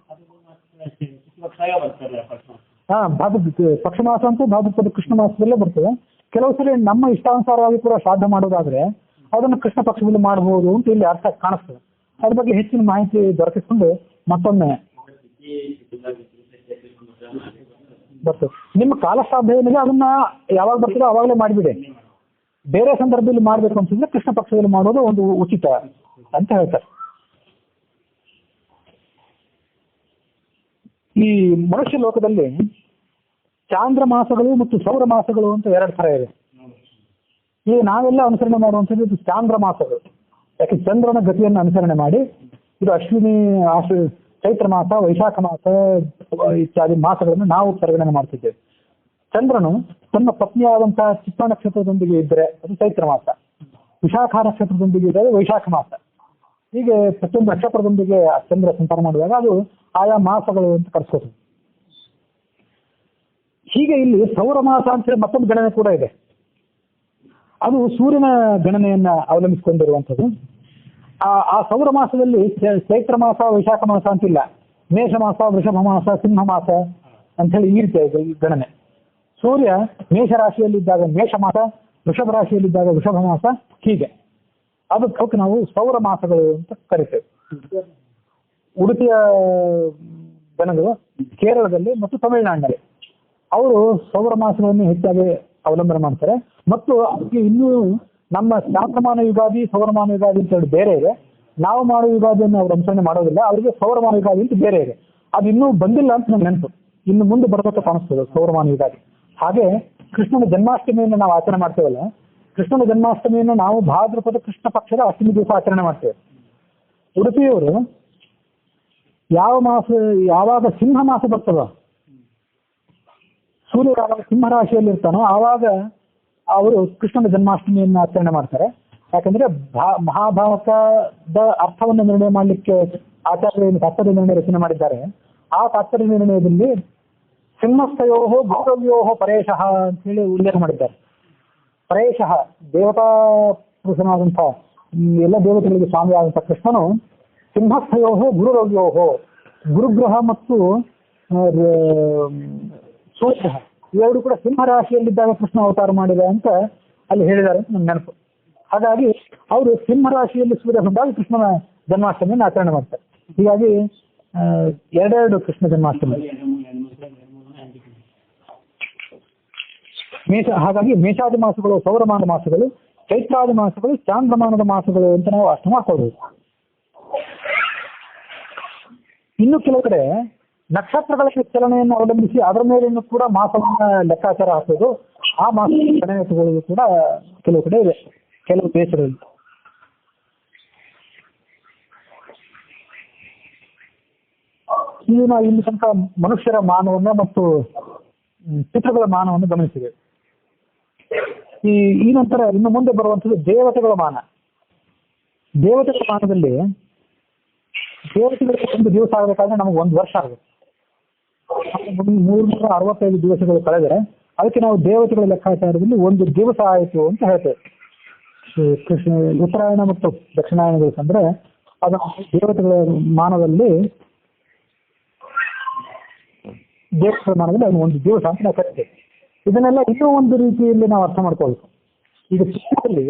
ಪಕ್ಷ ಮಾಸ ಅಂತೂ ಭಾದ್ರಪದ ಕೃಷ್ಣ ಮಾಸದಲ್ಲೇ ಬರ್ತದೆ. ಕೆಲವು ಸರಿ ನಮ್ಮ ಇಷ್ಟಾನುಸಾರವಾಗಿ ಕೂಡ ಶ್ರಾದ್ದ ಮಾಡೋದಾದ್ರೆ ಅದನ್ನು ಕೃಷ್ಣ ಪಕ್ಷದಲ್ಲಿ ಮಾಡಬಹುದು ಅಂತ ಇಲ್ಲಿ ಅರ್ಥ ಕಾಣಿಸ್ತದೆ. ಅದ್ರ ಬಗ್ಗೆ ಹೆಚ್ಚಿನ ಮಾಹಿತಿ ದೊರಕಿಸಿಕೊಂಡು ಮತ್ತೊಮ್ಮೆ ಬರ್ತದೆ. ನಿಮ್ಮ ಕಾಲಶ್ರಾದ್ದ ಏನಿದೆ ಅದನ್ನ ಯಾವಾಗ ಬರ್ತದೋ ಅವಾಗಲೇ ಮಾಡಿಬಿಡಿ. ಬೇರೆ ಸಂದರ್ಭದಲ್ಲಿ ಮಾಡಬೇಕು ಅಂತಂದ್ರೆ ಕೃಷ್ಣ ಪಕ್ಷದಲ್ಲಿ ಮಾಡೋದು ಒಂದು ಉಚಿತ ಅಂತ ಹೇಳ್ತಾರೆ. ಈ ಮನುಷ್ಯ ಲೋಕದಲ್ಲಿ ಚಾಂದ್ರ ಮಾಸಗಳು ಮತ್ತು ಸೌರ ಮಾಸಗಳು ಅಂತ ಎರಡು ಥರ ಇದೆ. ಈಗ ನಾವೆಲ್ಲ ಅನುಸರಣೆ ಮಾಡುವಂಥದ್ದು ಇದು ಚಾಂದ್ರ ಮಾಸಗಳು. ಯಾಕೆ ಚಂದ್ರನ ಗತಿಯನ್ನು ಅನುಸರಣೆ ಮಾಡಿ ಇದು ಅಶ್ವಿನಿ ಚೈತ್ರ ಮಾಸ, ವೈಶಾಖ ಮಾಸ ಇತ್ಯಾದಿ ಮಾಸಗಳನ್ನು ನಾವು ಪರಿಗಣನೆ ಮಾಡ್ತಿದ್ದೇವೆ. ಚಂದ್ರನು ತನ್ನ ಪತ್ನಿಯಾದಂತಹ ಚಿತ್ತ ನಕ್ಷತ್ರದೊಂದಿಗೆ ಇದ್ದರೆ ಅದು ಚೈತ್ರ ಮಾಸ, ವಿಶಾಖ ನಕ್ಷತ್ರದೊಂದಿಗೆ ಇದ್ದರೆ ವೈಶಾಖ ಮಾಸ. ಹೀಗೆ ಪ್ರತಿಯೊಂದು ನಕ್ಷತ್ರದೊಂದಿಗೆ ಚಂದ್ರ ಸಂಚಾರ ಮಾಡುವಾಗ ಅದು ಆಯಾ ಮಾಸಗಳು ಅಂತ ಕರೆಸ್ಕೋದು. ಹೀಗೆ ಇಲ್ಲಿ ಸೌರ ಮಾಸ ಅಂತ ಮತ್ತೊಂದು ಗಣನೆ ಕೂಡ ಇದೆ. ಅದು ಸೂರ್ಯನ ಗಣನೆಯನ್ನ ಅವಲಂಬಿಸಿಕೊಂಡಿರುವಂಥದ್ದು. ಆ ಸೌರ ಮಾಸದಲ್ಲಿ ಚೈತ್ರ ಮಾಸ, ವೈಶಾಖ ಮಾಸ ಅಂತಿಲ್ಲ. ಮೇಷ ಮಾಸ, ವೃಷಭ ಮಾಸ, ಸಿಂಹ ಮಾಸ ಅಂತ ಹೇಳಿ ಈ ರೀತಿ ಗಣನೆ. ಸೂರ್ಯ ಮೇಷ ರಾಶಿಯಲ್ಲಿದ್ದಾಗ ಮೇಷ ಮಾಸ, ವೃಷಭ ರಾಶಿಯಲ್ಲಿದ್ದಾಗ ವೃಷಭ ಮಾಸ, ಹೀಗೆ ಅದಕ್ಕೆ ನಾವು ಸೌರ ಮಾಸಗಳು ಅಂತ ಕರಿತೇವೆ. ಉಡುಪಿಯ ಜನಗಳು ಕೇರಳದಲ್ಲಿ ಮತ್ತು ತಮಿಳುನಾಡಿನಲ್ಲಿ ಅವರು ಸೌರ ಮಾಸಗಳನ್ನು ಹೆಚ್ಚಾಗಿ ಅವಲಂಬನೆ ಮಾಡ್ತಾರೆ. ಮತ್ತು ಅದಕ್ಕೆ ಇನ್ನೂ ನಮ್ಮ ಚಾಂದ್ರಮಾನ ಯುಗಾದಿ, ಸೌರಮಾನ ಯುಗಾದಿ ಅಂತ ಹೇಳಿ ಬೇರೆ ಇದೆ. ನಾವು ಮಾಡೋ ಯುಗಾದಿಯನ್ನು ಅವರು ಅನುಸರಣೆ ಮಾಡೋದಿಲ್ಲ. ಅವರಿಗೆ ಸೌರಮಾನ ಯುಗಾದಿ ಅಂತ ಬೇರೆ ಇದೆ. ಅದು ಇನ್ನೂ ಬಂದಿಲ್ಲ ಅಂತ ನಮ್ಗೆ ನೆನಪು. ಇನ್ನು ಮುಂದೆ ಬರಬೇಕು ಕಾಣಿಸ್ತದೆ ಸೌರಮಾನ ಯುಗಾದಿ. ಹಾಗೆ ಕೃಷ್ಣನ ಜನ್ಮಾಷ್ಟಮಿಯನ್ನು ನಾವು ಆಚರಣೆ ಮಾಡ್ತೇವಲ್ಲ, ಕೃಷ್ಣನ ಜನ್ಮಾಷ್ಟಮಿಯನ್ನು ನಾವು ಭಾದ್ರಪದ ಕೃಷ್ಣ ಪಕ್ಷದ ಅಷ್ಟಮಿ ದಿವಸ ಆಚರಣೆ ಮಾಡ್ತೇವೆ. ಉಡುಪಿಯವರು ಯಾವಾಗ ಸಿಂಹ ಮಾಸ ಬರ್ತದ, ಸೂರ್ಯ ಯಾವಾಗ ಸಿಂಹ ರಾಶಿಯಲ್ಲಿ ಇರ್ತಾನೋ ಆವಾಗ ಅವರು ಕೃಷ್ಣನ ಜನ್ಮಾಷ್ಟಮಿಯನ್ನು ಆಚರಣೆ ಮಾಡ್ತಾರೆ. ಯಾಕಂದ್ರೆ ಮಹಾಭಾರತದ ಅರ್ಥವನ್ನು ನಿರ್ಣಯ ಮಾಡಲಿಕ್ಕೆ ಆಚಾರ್ಯರು ತಾತ್ಪರ್ಯ ನಿರ್ಣಯ ರಚನೆ ಮಾಡಿದ್ದಾರೆ. ಆ ತಾತ್ಪರ್ಯ ನಿರ್ಣಯದಲ್ಲಿ ಸಿಂಹಸ್ಥಯೋಹೋ ಗೌರವ್ಯೋಹೋ ಪರೇಶಃ ಅಂತ ಹೇಳಿ ಉಲ್ಲೇಖ ಮಾಡಿದ್ದಾರೆ. ಪರೇಶಃ ದೇವತಾ ಪುರುಷನಾದಂಥ ಎಲ್ಲ ದೇವತೆಗಳಿಗೆ ಸ್ವಾಮಿ ಆದಂಥ ಕೃಷ್ಣನು ಸಿಂಹಸ್ಥಯೋಹೋ ಗುರುರವ್ಯೋಹೋ, ಗುರುಗ್ರಹ ಮತ್ತು ಸೂರ್ಯ ಇವೆರಡು ಕೂಡ ಸಿಂಹ ರಾಶಿಯಲ್ಲಿದ್ದಾಗ ಕೃಷ್ಣ ಅವತಾರ ಮಾಡಿದ ಅಂತ ಅಲ್ಲಿ ಹೇಳಿದ್ದಾರೆ ಅಂತ ನನ್ನ ನೆನಪು. ಹಾಗಾಗಿ ಅವರು ಸಿಂಹ ರಾಶಿಯಲ್ಲಿ ಸೂರ್ಯ ಬಂದಾಗ ಕೃಷ್ಣನ ಜನ್ಮಾಷ್ಟಮಿಯನ್ನು ಆಚರಣೆ ಮಾಡ್ತಾರೆ. ಹೀಗಾಗಿ ಎರಡೆರಡು ಕೃಷ್ಣ ಜನ್ಮಾಷ್ಟಮಿ. ಹಾಗಾಗಿ ಮೇಷಾದಿ ಮಾಸಗಳು ಸೌರಮಾನ ಮಾಸಗಳು, ಚೈತ್ರಾದಿ ಮಾಸಗಳು ಚಾಂದ್ರಮಾನದ ಮಾಸಗಳು ಅಂತ ನಾವು ಅರ್ಥ ಮಾಡ್ಕೊಳ್ಬಹುದು. ಇನ್ನು ಕೆಲವು ಕಡೆ ನಕ್ಷತ್ರಗಳ ಚಲನೆಯನ್ನು ಅವಲಂಬಿಸಿ ಅದರ ಮೇಲೆಯೂ ಕೂಡ ಮಾಸವನ್ನ ಲೆಕ್ಕಾಚಾರ ಹಾಕೋದು, ಆ ಮಾಸ ಗಣನೆ ತಗೊಳ್ಳೋದು ಕೂಡ ಕೆಲವು ಕಡೆ ಇದೆ, ಕೆಲವು ದೇಶಗಳಲ್ಲಿ. ಈಗ ನಾವು ಇಲ್ಲಿ ತನಕ ಮನುಷ್ಯರ ಮಾನವನ್ನ ಮತ್ತು ಪಿತೃಗಳ ಮಾನವನ್ನು ಗಮನಿಸಿದೆ. ಈ ನಂತರ ಇನ್ನು ಮುಂದೆ ಬರುವಂಥದ್ದು ದೇವತೆಗಳ ಮಾನ. ದೇವತೆಗಳ ಮಾನದಲ್ಲಿ ದೇವತೆಗಳಿಗೆ ಒಂದು ದಿವಸ ಆಗಬೇಕಾದ್ರೆ ನಮಗೆ ಒಂದು ವರ್ಷ ಆಗುತ್ತೆ. 365 ದಿವಸಗಳು ಕಳೆದರೆ ಅದಕ್ಕೆ ನಾವು ದೇವತೆಗಳ ಲೆಕ್ಕಾಚಾರದಲ್ಲಿ ಒಂದು ದಿವಸ ಆಯಿತು ಅಂತ ಹೇಳ್ತೇವೆ. ಉತ್ತರಾಯಣ ಮತ್ತು ದಕ್ಷಿಣಾಯನ ದಿವಸ ಅಂದ್ರೆ ಅದು ದೇವತೆಗಳ ಮಾನದಲ್ಲಿ ಅದನ್ನು ಒಂದು ದಿವಸ ಅಂತ ನಾವು ಕರಿತೇವೆ. ಇದನ್ನೆಲ್ಲ ಇನ್ನೂ ಒಂದು ರೀತಿಯಲ್ಲಿ ನಾವು ಅರ್ಥ ಮಾಡ್ಕೊಳ್ಬೇಕು. ಈಗ ಪೃಥ್ವಿಯಲ್ಲಿ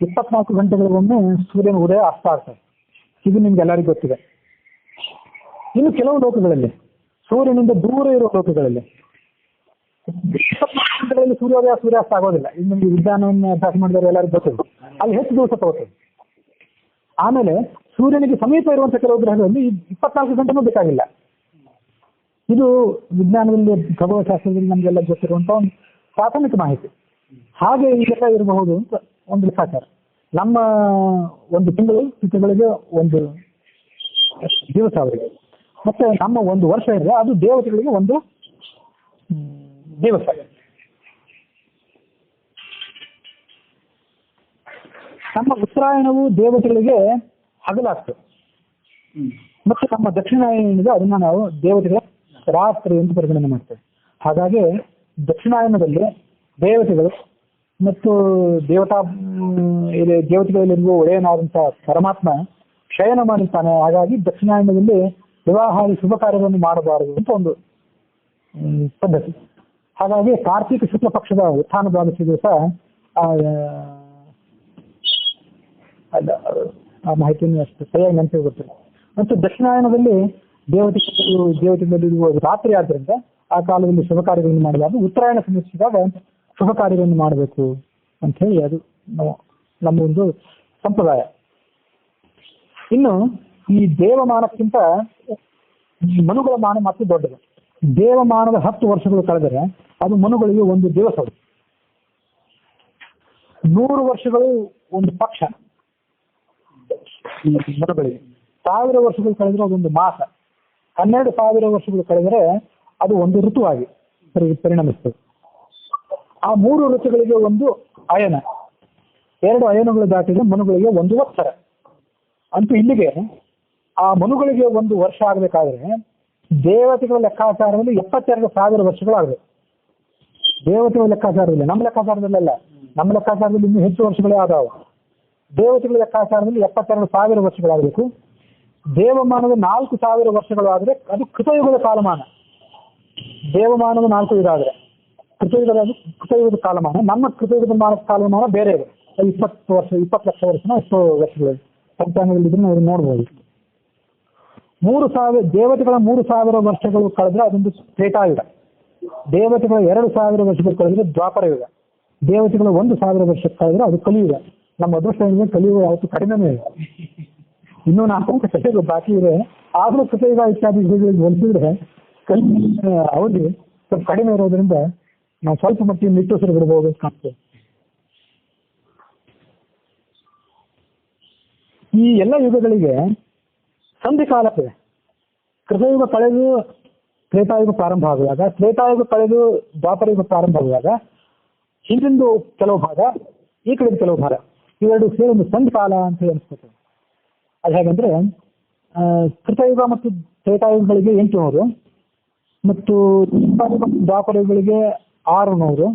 24 ಗಂಟೆಗಳಿಗೊಮ್ಮೆ ಸೂರ್ಯನ ಉದಯ ಅಸ್ತ ಆಗ್ತದೆ. ಇದು ನಿಮ್ಗೆ ಎಲ್ಲರಿಗೂ ಗೊತ್ತಿದೆ. ಇನ್ನು ಕೆಲವು ಲೋಕಗಳಲ್ಲಿ, ಸೂರ್ಯನಿಂದ ದೂರ ಇರುವ ಲೋಕಗಳಲ್ಲಿ 24 ಗ್ರಹಗಳಲ್ಲಿ ಸೂರ್ಯೋದಯ ಸೂರ್ಯಾಸ್ತ ಆಗೋದಿಲ್ಲ. ಇದು ನಿಮಗೆ ವಿಜ್ಞಾನವನ್ನು ಅಭ್ಯಾಸ ಮಾಡಿದವರು ಎಲ್ಲರಿಗೂ ಗೊತ್ತಿದೆ. ಅಲ್ಲಿ ಹೆಚ್ಚು ದಿವಸ ತಗೋತದೆ. ಆಮೇಲೆ ಸೂರ್ಯನಿಗೆ ಸಮೀಪ ಇರುವಂತಹ ಕೆಲವು ಗ್ರಹಗಳಲ್ಲಿ 24 ಗಂಟೆನೂ ಬೇಕಾಗಿಲ್ಲ. ಇದು ವಿಜ್ಞಾನದಲ್ಲಿ ಖಗೋಳಶಾಸ್ತ್ರದಲ್ಲಿ ನಮಗೆಲ್ಲ ಗೊತ್ತಿರುವಂತಹ ಒಂದು ಪ್ರಾಥಮಿಕ ಮಾಹಿತಿ. ಹಾಗೆ ಇದೆಲ್ಲ ಇರಬಹುದು ಅಂತ ಒಂದು ಲೆಕ್ಕಾಚಾರ. ನಮ್ಮ ಒಂದು ತಿಂಗಳಿಗೆ ಒಂದು ದಿವಸ ಅವರಿಗೆ, ಮತ್ತೆ ನಮ್ಮ ಒಂದು ವರ್ಷ ಇದೆ ಅದು ದೇವತೆಗಳಿಗೆ ಒಂದು ದಿವಸ. ನಮ್ಮ ಉತ್ತರಾಯಣವು ದೇವತೆಗಳಿಗೆ ಹಗಲಾಗ್ತದೆ, ಮತ್ತು ನಮ್ಮ ದಕ್ಷಿಣಾಯನ ಏನಿದೆ ಅದನ್ನ ನಾವು ದೇವತೆಗಳ ರಾತ್ರಿ ಅಂತ ಪರಿಗಣನೆ ಮಾಡ್ತೇವೆ. ಹಾಗಾಗಿ ದಕ್ಷಿಣಾಯನದಲ್ಲಿ ದೇವತೆಗಳು ಮತ್ತು ದೇವತೆಗಳಲ್ಲಿರುವ ಒಡೆಯನಾದಂತಹ ಪರಮಾತ್ಮ ಶಯನ ಮಾಡಿರ್ತಾನೆ. ಹಾಗಾಗಿ ದಕ್ಷಿಣಾಯನದಲ್ಲಿ ವಿವಾಹಾದಿ ಶುಭ ಕಾರ್ಯಗಳನ್ನು ಮಾಡಬಾರದು ಅಂತ ಒಂದು ಪದ್ಧತಿ. ಹಾಗಾಗಿ ಕಾರ್ತಿಕ ಶುಕ್ಲ ಪಕ್ಷದ ಉತ್ಥಾನ ದ್ವಾದಶಿ ದಿವಸ ಆ ಮಾಹಿತಿಯನ್ನು ಅಷ್ಟು ಸರಿಯಾಗಿ ನೆನಪಿಗೆ ಗೊತ್ತಿಲ್ಲ. ಮತ್ತು ದಕ್ಷಿಣಾಯನದಲ್ಲಿ ದೇವತೆಗಳಿರುವ ರಾತ್ರಿ ಆದ್ದರಿಂದ ಆ ಕಾಲದಲ್ಲಿ ಶುಭ ಕಾರ್ಯಗಳನ್ನು ಮಾಡಬಾರ್ದು. ಉತ್ತರಾಯಣ ಸಮೀಪಿಸಿದಾಗ ಶುಭ ಕಾರ್ಯಗಳನ್ನು ಮಾಡಬೇಕು ಅಂತ ಹೇಳಿ ಅದು ನಮ್ಮ ಒಂದು ಸಂಪ್ರದಾಯ. ಇನ್ನು ಈ ದೇವಮಾನಕ್ಕಿಂತ ಮನುಗಳ ಮಾನ ಮಾತ್ರ ದೊಡ್ಡದು. ದೇವಮಾನದ 10 ವರ್ಷಗಳು ಕಳೆದರೆ ಅದು ಮನುಗಳಿಗೆ ಒಂದು ದಿವಸ. 100 ವರ್ಷಗಳು ಒಂದು ಪಕ್ಷ ಮನುಗಳಿಗೆ. 1000 ವರ್ಷಗಳು ಕಳೆದರೆ ಅದೊಂದು ಮಾಸ. 12,000 ವರ್ಷಗಳು ಕಳೆದರೆ ಅದು ಒಂದು ಋತುವಾಗಿ ಪರಿಣಮಿಸ್ತದೆ. ಆ 3 ಋತುಗಳಿಗೆ ಒಂದು ಅಯನ, 2 ಅಯನಗಳು ದಾಟಿದ್ರೆ ಮನುಗಳಿಗೆ ಒಂದು ವತ್ಸರ. ಅಂತೂ ಇಲ್ಲಿಗೆ ಆ ಮನುಗಳಿಗೆ ಒಂದು ವರ್ಷ ಆಗಬೇಕಾದ್ರೆ ದೇವತೆಗಳ ಲೆಕ್ಕಾಚಾರದಲ್ಲಿ 72,000 ವರ್ಷಗಳಾಗಬೇಕು. ದೇವತೆಗಳ ಲೆಕ್ಕಾಚಾರದಲ್ಲಿ, ನಮ್ಮ ಲೆಕ್ಕಾಚಾರದಲ್ಲೆಲ್ಲ. ನಮ್ಮ ಲೆಕ್ಕಾಚಾರದಲ್ಲಿ ಇನ್ನೂ ಹೆಚ್ಚು ವರ್ಷಗಳೇ ಆದಾವು. ದೇವತೆಗಳ ಲೆಕ್ಕಾಚಾರದಲ್ಲಿ 72,000 ವರ್ಷಗಳಾಗಬೇಕು. ದೇವಮಾನದ 4,000 ವರ್ಷಗಳಾದರೆ ಅದು ಕೃತಯುಗದ ಕಾಲಮಾನ. ದೇವಮಾನದ 4 ಇದಾದ್ರೆ ಕೃತಯುಗದ ಕಾಲಮಾನ. ನಮ್ಮ ಕೃತಯುಗದ ಕಾಲಮಾನ ಬೇರೆ ಇದೆ. 20 ವರ್ಷ 20 ಲಕ್ಷ ವರ್ಷನ ಎಷ್ಟೋ ವರ್ಷಗಳು ಪಂಚಾಂಗದಲ್ಲಿ ಇದನ್ನು ನಾವು ನೋಡ್ಬೋದು. 3,000 ದೇವತೆಗಳ 3,000 ವರ್ಷಗಳು ಕಳೆದ್ರೆ ಅದೊಂದು ತ್ರೇತಾಯುಗ. ದೇವತೆಗಳ 2,000 ವರ್ಷಗಳು ಕಳೆದ್ರೆ ದ್ವಾಪರ ಯುಗ. ದೇವತೆಗಳ 1,000 ವರ್ಷ ಕಳೆದ್ರೆ ಅದು ಕಲಿಯುಗ. ನಮ್ಮ ಅದೃಷ್ಟ ಏನಿದೆ, ಕಲಿಯುಗ ಯಾವತ್ತು ಕಡಿಮೆನೇ ಇದೆ. ಇನ್ನೂ 4 ಕಲಿಯುಗ ಬಾಕಿ ಇದೆ. ಆದರೂ ಕೃತಯುಗ ಇತ್ಯಾದಿ ಯುಗಗಳಿಗೆ ಹೋಲಿಸಿದ್ರೆ ಅವಧಿ ಸ್ವಲ್ಪ ಕಡಿಮೆ ಇರೋದ್ರಿಂದ ನಾವು ಸ್ವಲ್ಪ ಮಟ್ಟಿಗೆ ನಿಟ್ಟುಸಿರು ಬಿಡಬಹುದು ಅಂತ ಕಾಣ್ತೇವೆ. ಈ ಎಲ್ಲ ಯುಗಗಳಿಗೆ ಸಂಧಿಕಾಲ ಇದೆ. ಕೃತಯುಗ ಕಳೆದು ತ್ರೇತಾಯುಗ ಪ್ರಾರಂಭ ಆಗುವಾಗ, ತ್ರೇತಾಯುಗ ಕಳೆದು ದ್ವಾಪರಯುಗ ಪ್ರಾರಂಭ ಆಗುವಾಗ ಹಿಂದಿಂದು ಕೆಲವು ಭಾಗ, ಈ ಕಡೆ ಕೆಲವು ಭಾಗ, ಇವೆರಡು ಸೇರಿ ಒಂದು ಸಂಧಿಕಾಲ ಅಂತ ಹೇಳಿ ಅನಿಸ್ಕೊತೇವೆ. ಅದು ಹೇಗಂದ್ರೆ ಕೃತಯುಗ ಮತ್ತು ತ್ರೇತಾಯುಗಗಳಿಗೆ 800 ಮತ್ತು ದ್ವಾಪರಯುಗಗಳಿಗೆ 600,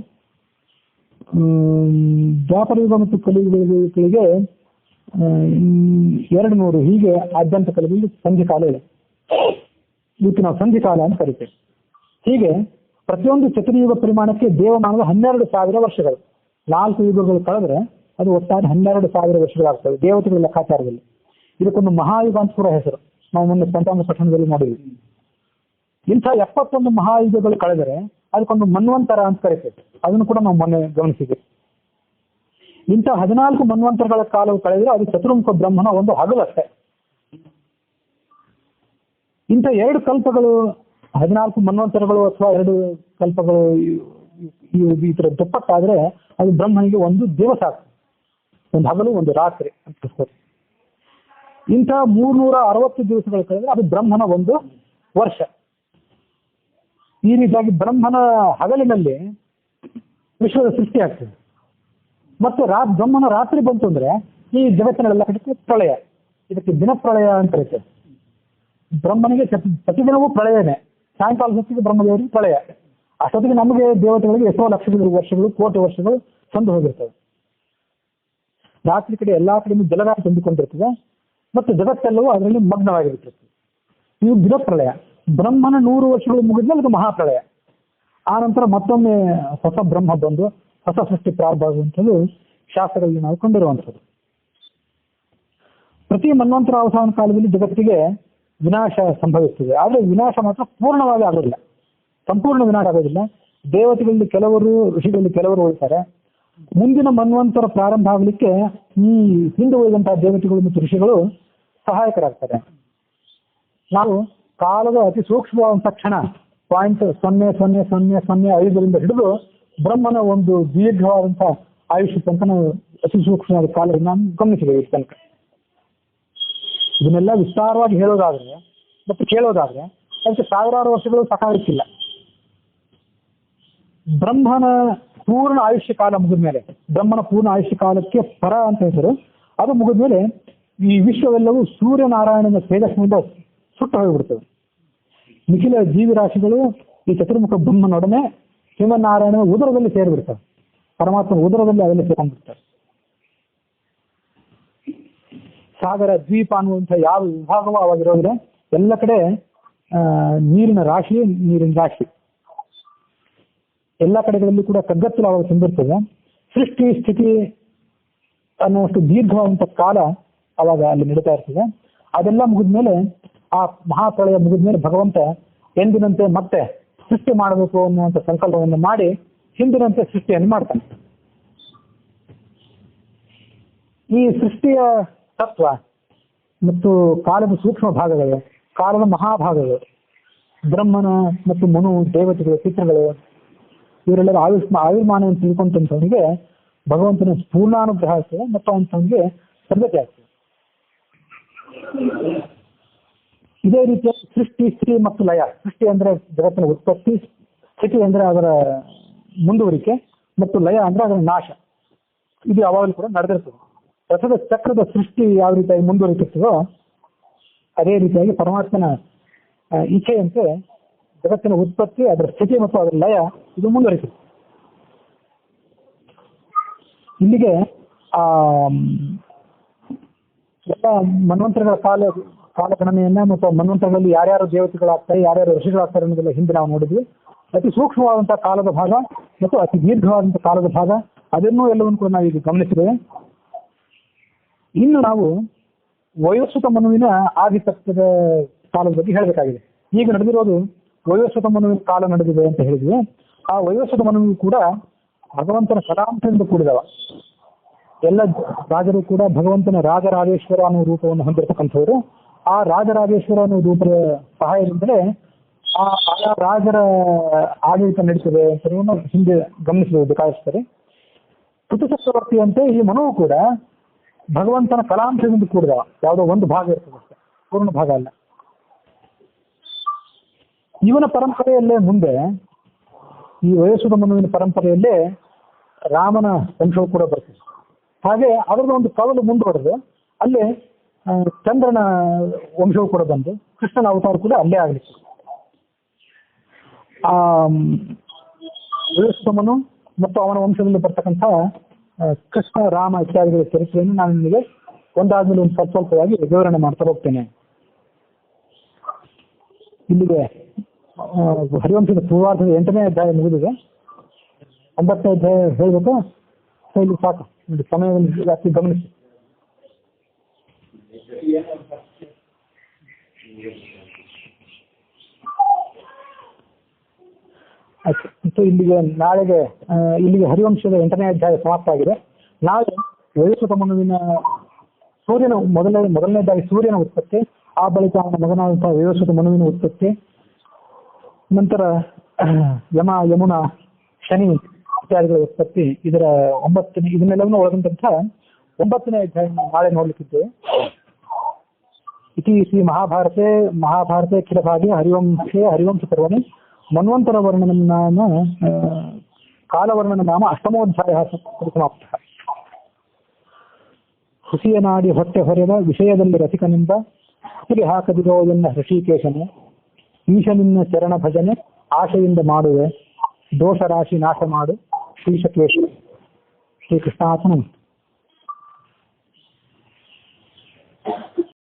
ದ್ವಾಪರಯುಗ ಮತ್ತು ಕಲಿಯುಗಗಳಿಗೆ 200. ಹೀಗೆ ಆದ್ಯಂತ ಕಾಲದಲ್ಲಿ ಸಂಧಿಕಾಲ ಇದೆ. ಇವತ್ತು ನಾವು ಸಂಧಿಕಾಲ ಅಂತ ಕರಿತೇವೆ. ಹೀಗೆ ಪ್ರತಿಯೊಂದು ಚತುರ್ಯುಗ ಪರಿಮಾಣಕ್ಕೆ ದೇವಮಾನದ 12,000 ವರ್ಷಗಳು. 4 ಯುಗಗಳು ಕಳೆದ್ರೆ ಅದು ಒಟ್ಟಾರೆ 12,000 ವರ್ಷಗಳಾಗ್ತವೆ ದೇವತೆಗಳ ಲೆಕ್ಕಾಚಾರದಲ್ಲಿ. ಇದಕ್ಕೊಂದು ಮಹಾಯುಗ ಅಂತ ಕೂಡ ಹೆಸರು. ನಾವು ಮೊನ್ನೆ ಪಂಚಾಂಗ ಪಠಣದಲ್ಲಿ ನೋಡಿದ್ವಿ. ಇಂಥ 71 ಮಹಾಯುಗಗಳು ಕಳೆದರೆ ಅದಕ್ಕೊಂದು ಮನ್ವಂತರ ಅಂತ ಕರಿತೇವೆ. ಅದನ್ನು ಕೂಡ ನಾವು ಮೊನ್ನೆ ಗಮನಿಸಿದ್ವಿ. ಇಂಥ 14 ಮನ್ವಂತರಗಳ ಕಾಲವು ಕಳೆದರೆ ಅದು ಚತುರ್ಮುಖ ಬ್ರಹ್ಮನ ಒಂದು ಹಗಲಷ್ಟೇ. ಇಂಥ 2 ಕಲ್ಪಗಳು, 14 ಮನ್ವಂತರಗಳು ಅಥವಾ 2 ಕಲ್ಪಗಳು ಈ ತರ ದುಪ್ಪಟ್ಟಾದ್ರೆ ಅದು ಬ್ರಹ್ಮನಿಗೆ ಒಂದು ದಿವಸ ಆಗ್ತದೆ. ಒಂದು ಹಗಲು ಒಂದು ರಾತ್ರಿ ಅಂತ. ಇಂಥ 360 ದಿವಸಗಳು ಕಳೆದ್ರೆ ಅದು ಬ್ರಹ್ಮನ ಒಂದು ವರ್ಷ. ಈ ರೀತಿಯಾಗಿ ಬ್ರಹ್ಮನ ಹಗಲಿನಲ್ಲಿ ವಿಶ್ವದ ಸೃಷ್ಟಿ ಆಗ್ತದೆ. ಮತ್ತೆ ಬ್ರಹ್ಮನ ರಾತ್ರಿ ಬಂತು ಅಂದ್ರೆ ಈ ಜಗತ್ತಿನೆಲ್ಲ ಪ್ರಳಯ. ಇದಕ್ಕೆ ದಿನ ಪ್ರಳಯ ಅಂತ ಕರೀತೇವೆ. ಬ್ರಹ್ಮನಿಗೆ ಪ್ರತಿದಿನವೂ ಪ್ರಳಯನೇ. ಸಾಯಂಕಾಲ ಹೊತ್ತಿಗೆ ಬ್ರಹ್ಮದೇವರಿಗೆ ಪ್ರಳಯ. ಅಷ್ಟೊತ್ತಿಗೆ ನಮಗೆ ದೇವತೆಗಳಿಗೆ ಎಷ್ಟೋ ಲಕ್ಷಗಳು ವರ್ಷಗಳು, ಕೋಟಿ ವರ್ಷಗಳು ಸಂದು ಹೋಗಿರ್ತವೆ. ರಾತ್ರಿ ಕಡೆ ಎಲ್ಲಾ ಕಡೆಯೂ ಜಲರಾಶಿ ತುಂಬಿಕೊಂಡಿರ್ತದೆ ಮತ್ತು ಜಗತ್ತೆಲ್ಲವೂ ಅದರಲ್ಲಿ ಮಗ್ನವಾಗಿರುತ್ತದೆ. ಇವು ದಿನ ಪ್ರಳಯ. ಬ್ರಹ್ಮನ 100 ವರ್ಷಗಳು ಮುಗಿದ್ಮೇಲೆ ಅದು ಮಹಾಪ್ರಳಯ. ಆ ನಂತರ ಮತ್ತೊಮ್ಮೆ ಹೊಸ ಬ್ರಹ್ಮ ಬಂದು ಹೊಸ ಸೃಷ್ಟಿ ಪ್ರಾರಂಭ ಆಗುವಂಥದ್ದು ಶಾಸ್ತ್ರಗಳಲ್ಲಿ ನಾವು ಕಂಡಿರುವಂಥದ್ದು. ಪ್ರತಿ ಮನ್ವಂತರ ಅವಸಾನ ಕಾಲದಲ್ಲಿ ಜಗತ್ತಿಗೆ ವಿನಾಶ ಸಂಭವಿಸ್ತದೆ. ಆದರೆ ವಿನಾಶ ಮಾತ್ರ ಪೂರ್ಣವಾಗಿ ಆಗೋದಿಲ್ಲ, ಸಂಪೂರ್ಣ ವಿನಾಶ ಆಗೋದಿಲ್ಲ. ದೇವತೆಗಳಲ್ಲಿ ಕೆಲವರು, ಋಷಿಗಳಲ್ಲಿ ಕೆಲವರು ಉಳಿತಾರೆ. ಮುಂದಿನ ಮನ್ವಂತರ ಪ್ರಾರಂಭ ಆಗಲಿಕ್ಕೆ ಈ ಹಿಂದೆ ಉಳಿದಂತಹ ದೇವತೆಗಳು ಮತ್ತು ಋಷಿಗಳು ಸಹಾಯಕರಾಗ್ತಾರೆ. ನಾವು ಕಾಲದ ಅತಿ ಸೂಕ್ಷ್ಮವಾದಂಥ ಕ್ಷಣ 0.0005 ಹಿಡಿದು ಬ್ರಹ್ಮನ ಒಂದು ದೀರ್ಘವಾದಂಥ ಆಯುಷ್ಯ ತನಕ ನಾವು ಅತಿ ಸೂಕ್ಷ್ಮವಾದ ಕಾಲವನ್ನು ನಾವು ಗಮನಿಸಿದ್ದೇವೆ ಈ ತನಕ. ಇದನ್ನೆಲ್ಲ ವಿಸ್ತಾರವಾಗಿ ಹೇಳೋದಾದ್ರೆ ಮತ್ತು ಕೇಳೋದಾದ್ರೆ ಅದಕ್ಕೆ ಸಾವಿರಾರು ವರ್ಷಗಳು ಸಾಕಾಗುತ್ತಿಲ್ಲ. ಬ್ರಹ್ಮನ ಪೂರ್ಣ ಆಯುಷ್ಯ ಕಾಲ ಮುಗಿದ ಮೇಲೆ, ಬ್ರಹ್ಮನ ಪೂರ್ಣ ಆಯುಷ್ಯ ಕಾಲಕ್ಕೆ ಪರ ಅಂತ ಹೆಸರು, ಅದು ಮುಗಿದ ಮೇಲೆ ಈ ವಿಶ್ವವೆಲ್ಲವೂ ಸೂರ್ಯನಾರಾಯಣನ ತೇಜಸ್ಸಿನಿಂದ ಸುಟ್ಟು ಹೋಗಿಬಿಡ್ತವೆ. ನಿಖಿಲ ಜೀವಿರಾಶಿಗಳು ಈ ಚತುರ್ಮುಖ ಬ್ರಹ್ಮನೊಡನೆ ಶ್ರೀಮನ್ನಾರಾಯಣನ ಉದರದಲ್ಲಿ ಸೇರಿಬಿಡ್ತವೆ. ಪರಮಾತ್ಮನ ಉದರದಲ್ಲಿ ಅವೆಲ್ಲ ಸೇರ್ಕೊಂಡ್ಬಿಡ್ತಾರೆ. ಸಾಗರ ದ್ವೀಪ ಅನ್ನುವಂಥ ಯಾವ ವಿಭಾಗವೂ ಅವಾಗಿರೋದ್ರೆ ಎಲ್ಲ ಕಡೆ ನೀರಿನ ರಾಶಿ ಎಲ್ಲ ಕಡೆಗಳಲ್ಲಿ ಕೂಡ ಕಗ್ಗತ್ತಲು ಅವಾಗ ತುಂಬಿರ್ತದೆ. ಸೃಷ್ಟಿ ಸ್ಥಿತಿ ಅನ್ನುವಷ್ಟು ದೀರ್ಘವಾದಂಥ ಕಾಲ ಅವಾಗ ಅಲ್ಲಿ ನಡೀತಾ ಇರ್ತದೆ. ಅದೆಲ್ಲ ಮುಗಿದ್ಮೇಲೆ, ಆ ಮಹಾಪ್ರಳಯ ಮುಗಿದ್ಮೇಲೆ ಭಗವಂತ ಎಂದಿನಂತೆ ಮತ್ತೆ ಸೃಷ್ಟಿ ಮಾಡಬೇಕು ಅನ್ನುವಂಥ ಸಂಕಲ್ಪವನ್ನು ಮಾಡಿ ಹಿಂದಿನಂತೆ ಸೃಷ್ಟಿಯನ್ನು ಮಾಡ್ತಾನೆ. ಈ ಸೃಷ್ಟಿಯ ತತ್ವ ಮತ್ತು ಕಾಲದ ಸೂಕ್ಷ್ಮ ಭಾಗಗಳು, ಕಾಲದ ಮಹಾಭಾಗಗಳು, ಬ್ರಹ್ಮನ ಮತ್ತು ಮನು, ದೇವತೆಗಳು, ಪಿತೃಗಳು, ಇವರೆಲ್ಲರ ಆಯುರ್ಮಾನವನ್ನು ತಿಳ್ಕೊಂಡವನಿಗೆ ಭಗವಂತನ ಪೂರ್ಣಾನುಗ್ರಹ ಆಗ್ತದೆ ಮತ್ತು ಅವನಿಗೆ ಸದ್ಗತಿ ಆಗ್ತದೆ. ಇದೇ ರೀತಿಯ ಸೃಷ್ಟಿ, ಸ್ಥಿತಿ ಮತ್ತು ಲಯ. ಸೃಷ್ಟಿ ಅಂದ್ರೆ ಜಗತ್ತಿನ ಉತ್ಪತ್ತಿ, ಸ್ಥಿತಿ ಅಂದ್ರೆ ಅದರ ಮುಂದುವರಿಕೆ, ಮತ್ತು ಲಯ ಅಂದ್ರೆ ಅದರ ನಾಶ. ಇದು ಯಾವಾಗಲೂ ಕೂಡ ನಡೆದಿರ್ತದೆ. ರಥದ ಚಕ್ರದ ಸೃಷ್ಟಿ ಯಾವ ರೀತಿಯಾಗಿ ಮುಂದುವರಿತಿರ್ತದೋ ಅದೇ ರೀತಿಯಾಗಿ ಪರಮಾತ್ಮನ ಇಚ್ಛೆಯಂತೆ ಜಗತ್ತಿನ ಉತ್ಪತ್ತಿ, ಅದರ ಸ್ಥಿತಿ ಮತ್ತು ಅದರ ಲಯ ಇದು ಮುಂದುವರಿತದೆ. ಇಲ್ಲಿಗೆ ಎಲ್ಲ ಮನ್ವಂತರಗಳ ಕಾಲಗಣನೆಯನ್ನ ಮತ್ತು ಮನ್ವಂತರಗಳಲ್ಲಿ ಯಾರ್ಯಾರು ದೇವತೆಗಳಾಗ್ತಾರೆ, ಯಾರ್ಯಾರು ಋಷಿಗಳಾಗ್ತಾರೆ ಅನ್ನೋದೆಲ್ಲ ಹಿಂದೆ ನಾವು ನೋಡಿದ್ವಿ. ಅತಿ ಸೂಕ್ಷ್ಮವಾದಂತಹ ಕಾಲದ ಭಾಗ ಮತ್ತು ಅತಿ ದೀರ್ಘವಾದಂತಹ ಕಾಲದ ಭಾಗ, ಅದನ್ನೂ ಎಲ್ಲವನ್ನು ಕೂಡ ನಾವು ಈಗ ಗಮನಿಸಿದ್ದೇವೆ. ಇನ್ನು ನಾವು ವಯೋಸ್ವತ ಮನುವಿನ ಆದಿತತ್ವದ ಕಾಲದ ಬಗ್ಗೆ ಹೇಳಬೇಕಾಗಿದೆ. ಈಗ ನಡೆದಿರೋದು ವಯೋಸ್ವತ ಮನುವಿನ ಕಾಲ ನಡೆದಿದೆ ಅಂತ ಹೇಳಿದ್ವಿ. ಆ ವಯೋಸ್ವತ ಮನುವು ಕೂಡ ಭಗವಂತನ ಕಲಾಂಶದಿಂದ ಕೂಡಿದವ. ಎಲ್ಲ ರಾಜರು ಕೂಡ ಭಗವಂತನ ರಾಜರಾಜೇಶ್ವರ ಅನ್ನೋ ರೂಪವನ್ನು ಹೊಂದಿರತಕ್ಕಂಥವ್ರು. ಆ ರಾಜರಾಜೇಶ್ವರ ಅನ್ನೋ ರೂಪದ ಸಹಾಯದಿಂದಲೇ ಆಯಾ ರಾಜರ ಆಡಳಿತ ನಡೀತದೆ ಅಂತ ಹಿಂದೆ ಗಮನಿಸಬೇಕಾಗಿರ್ತಾರೆ. ಋತುಚಕ್ರವರ್ತಿಯಂತೆ ಈ ಮನುವು ಕೂಡ ಭಗವಂತನ ಕಲಾಂಶದಿಂದ ಕೂಡಿದವ. ಯಾವುದೋ ಒಂದು ಭಾಗ ಇರ್ತದೆ, ಪೂರ್ಣ ಭಾಗ ಅಲ್ಲ. ಇವನ ಪರಂಪರೆಯಲ್ಲೇ ಮುಂದೆ, ಈ ವಯಸ್ಸುದ ಮನುವಿನ ಪರಂಪರೆಯಲ್ಲೇ ರಾಮನ ವಂಶವು ಕೂಡ ಬರ್ತದೆ. ಹಾಗೆ ಅದರದ ಒಂದು ಕವಲು ಮುಂದುವರೆದು ಅಲ್ಲೇ ಚಂದ್ರನ ವಂಶವು ಕೂಡ ಬಂದು ಕೃಷ್ಣನ ಅವತಾರ ಕೂಡ ಅಲ್ಲೇ ಆಗಲಿಕ್ಕೆ. ಆ ವಯಸ್ಸುದ ಮನು ಮತ್ತು ಅವನ ವಂಶದಲ್ಲಿ ಬರ್ತಕ್ಕಂಥ ಕೃಷ್ಣ, ರಾಮ ಇತ್ಯಾದಿಗಳ ಚರಿತ್ರೆಯನ್ನು ನಾನು ನಿಮಗೆ ಒಂದಾದ್ಮೇಲೆ ಒಂದು ಸ್ವಲ್ಪವಾಗಿ ವಿವರಣೆ ಮಾಡ್ತಾ ಹೋಗ್ತೇನೆ. ಇಲ್ಲಿಗೆ ಹರಿವಂಶದ ಪೂರ್ವಾರ್ಧದ 8ನೇ ಅಧ್ಯಾಯ ಮುಗಿದಿದೆ. 9ನೇ ಅಧ್ಯಾಯ ಹೇಳ್ಬೇಕು. ಇಲ್ಲಿ ಸಾಕು ನೋಡಿ, ಸಮಯವನ್ನು ಜಾಸ್ತಿ ಗಮನಿಸಿ. ಮತ್ತು ಇಲ್ಲಿಗೆ ನಾಳೆಗೆ ಹರಿವಂಶದ 8ನೇ ಅಧ್ಯಾಯ ಸಮಾಪ್ತ ಆಗಿದೆ. ನಾಳೆ ವಯಸ್ಸುತ ಮನುವಿನ ಸೂರ್ಯನ ಮೊದಲನೇದಾಗಿ ಸೂರ್ಯನ ಉತ್ಪತ್ತಿ, ಆ ಬಳಿಕ ಅವನ ಮಗನಾದಂತಹ ವಯಸ್ಸುತ ಮನುವಿನ ಉತ್ಪತ್ತಿ, ನಂತರ ಯಮ, ಯಮುನಾ, ಶನಿ ಇತ್ಯಾದಿಗಳ ಉತ್ಪತ್ತಿ, ಇದನ್ನೆಲ್ಲವನ್ನೂ ಒಳಗೊಂಡಂತ 9ನೇ ಅಧ್ಯಾಯ ನಾಳೆ ನೋಡ್ಲಿಕ್ಕಿದ್ದೇವೆ. ಇತಿ ಮಹಾಭಾರತೆ ಖಿಲಭಾಗಿ ಹರಿವಂಶ ಪರ್ವಣಿ ಮನ್ವಂತರ ವರ್ಣನ ನಾಮ ಕಾಲವರ್ಣನ ನಾಮ 8ಮೋಧ್ಯಾಯ ಸಮಾಪ್ತ. ಹುಸಿಯ ನಾಡಿ ಹೊಟ್ಟೆ ಹೊರೆದ ವಿಷಯದಲ್ಲಿ ರಸಿಕನಿಂದ ಹುಲಿ ಹಾಕದಿರೋ ಎನ್ನ ಹೃಷಿಕೇಶನೆ, ಈಶನಿನ್ನ ಚರಣ ಭಜನೆ ಆಶೆಯಿಂದ ಮಾಡುವೆ, ದೋಷ ರಾಶಿ ನಾಶ ಮಾಡು ಶ್ರೀಶಕೇಶ. ಶ್ರೀಕೃಷ್ಣಾರ್ಪಣಮಸ್ತು.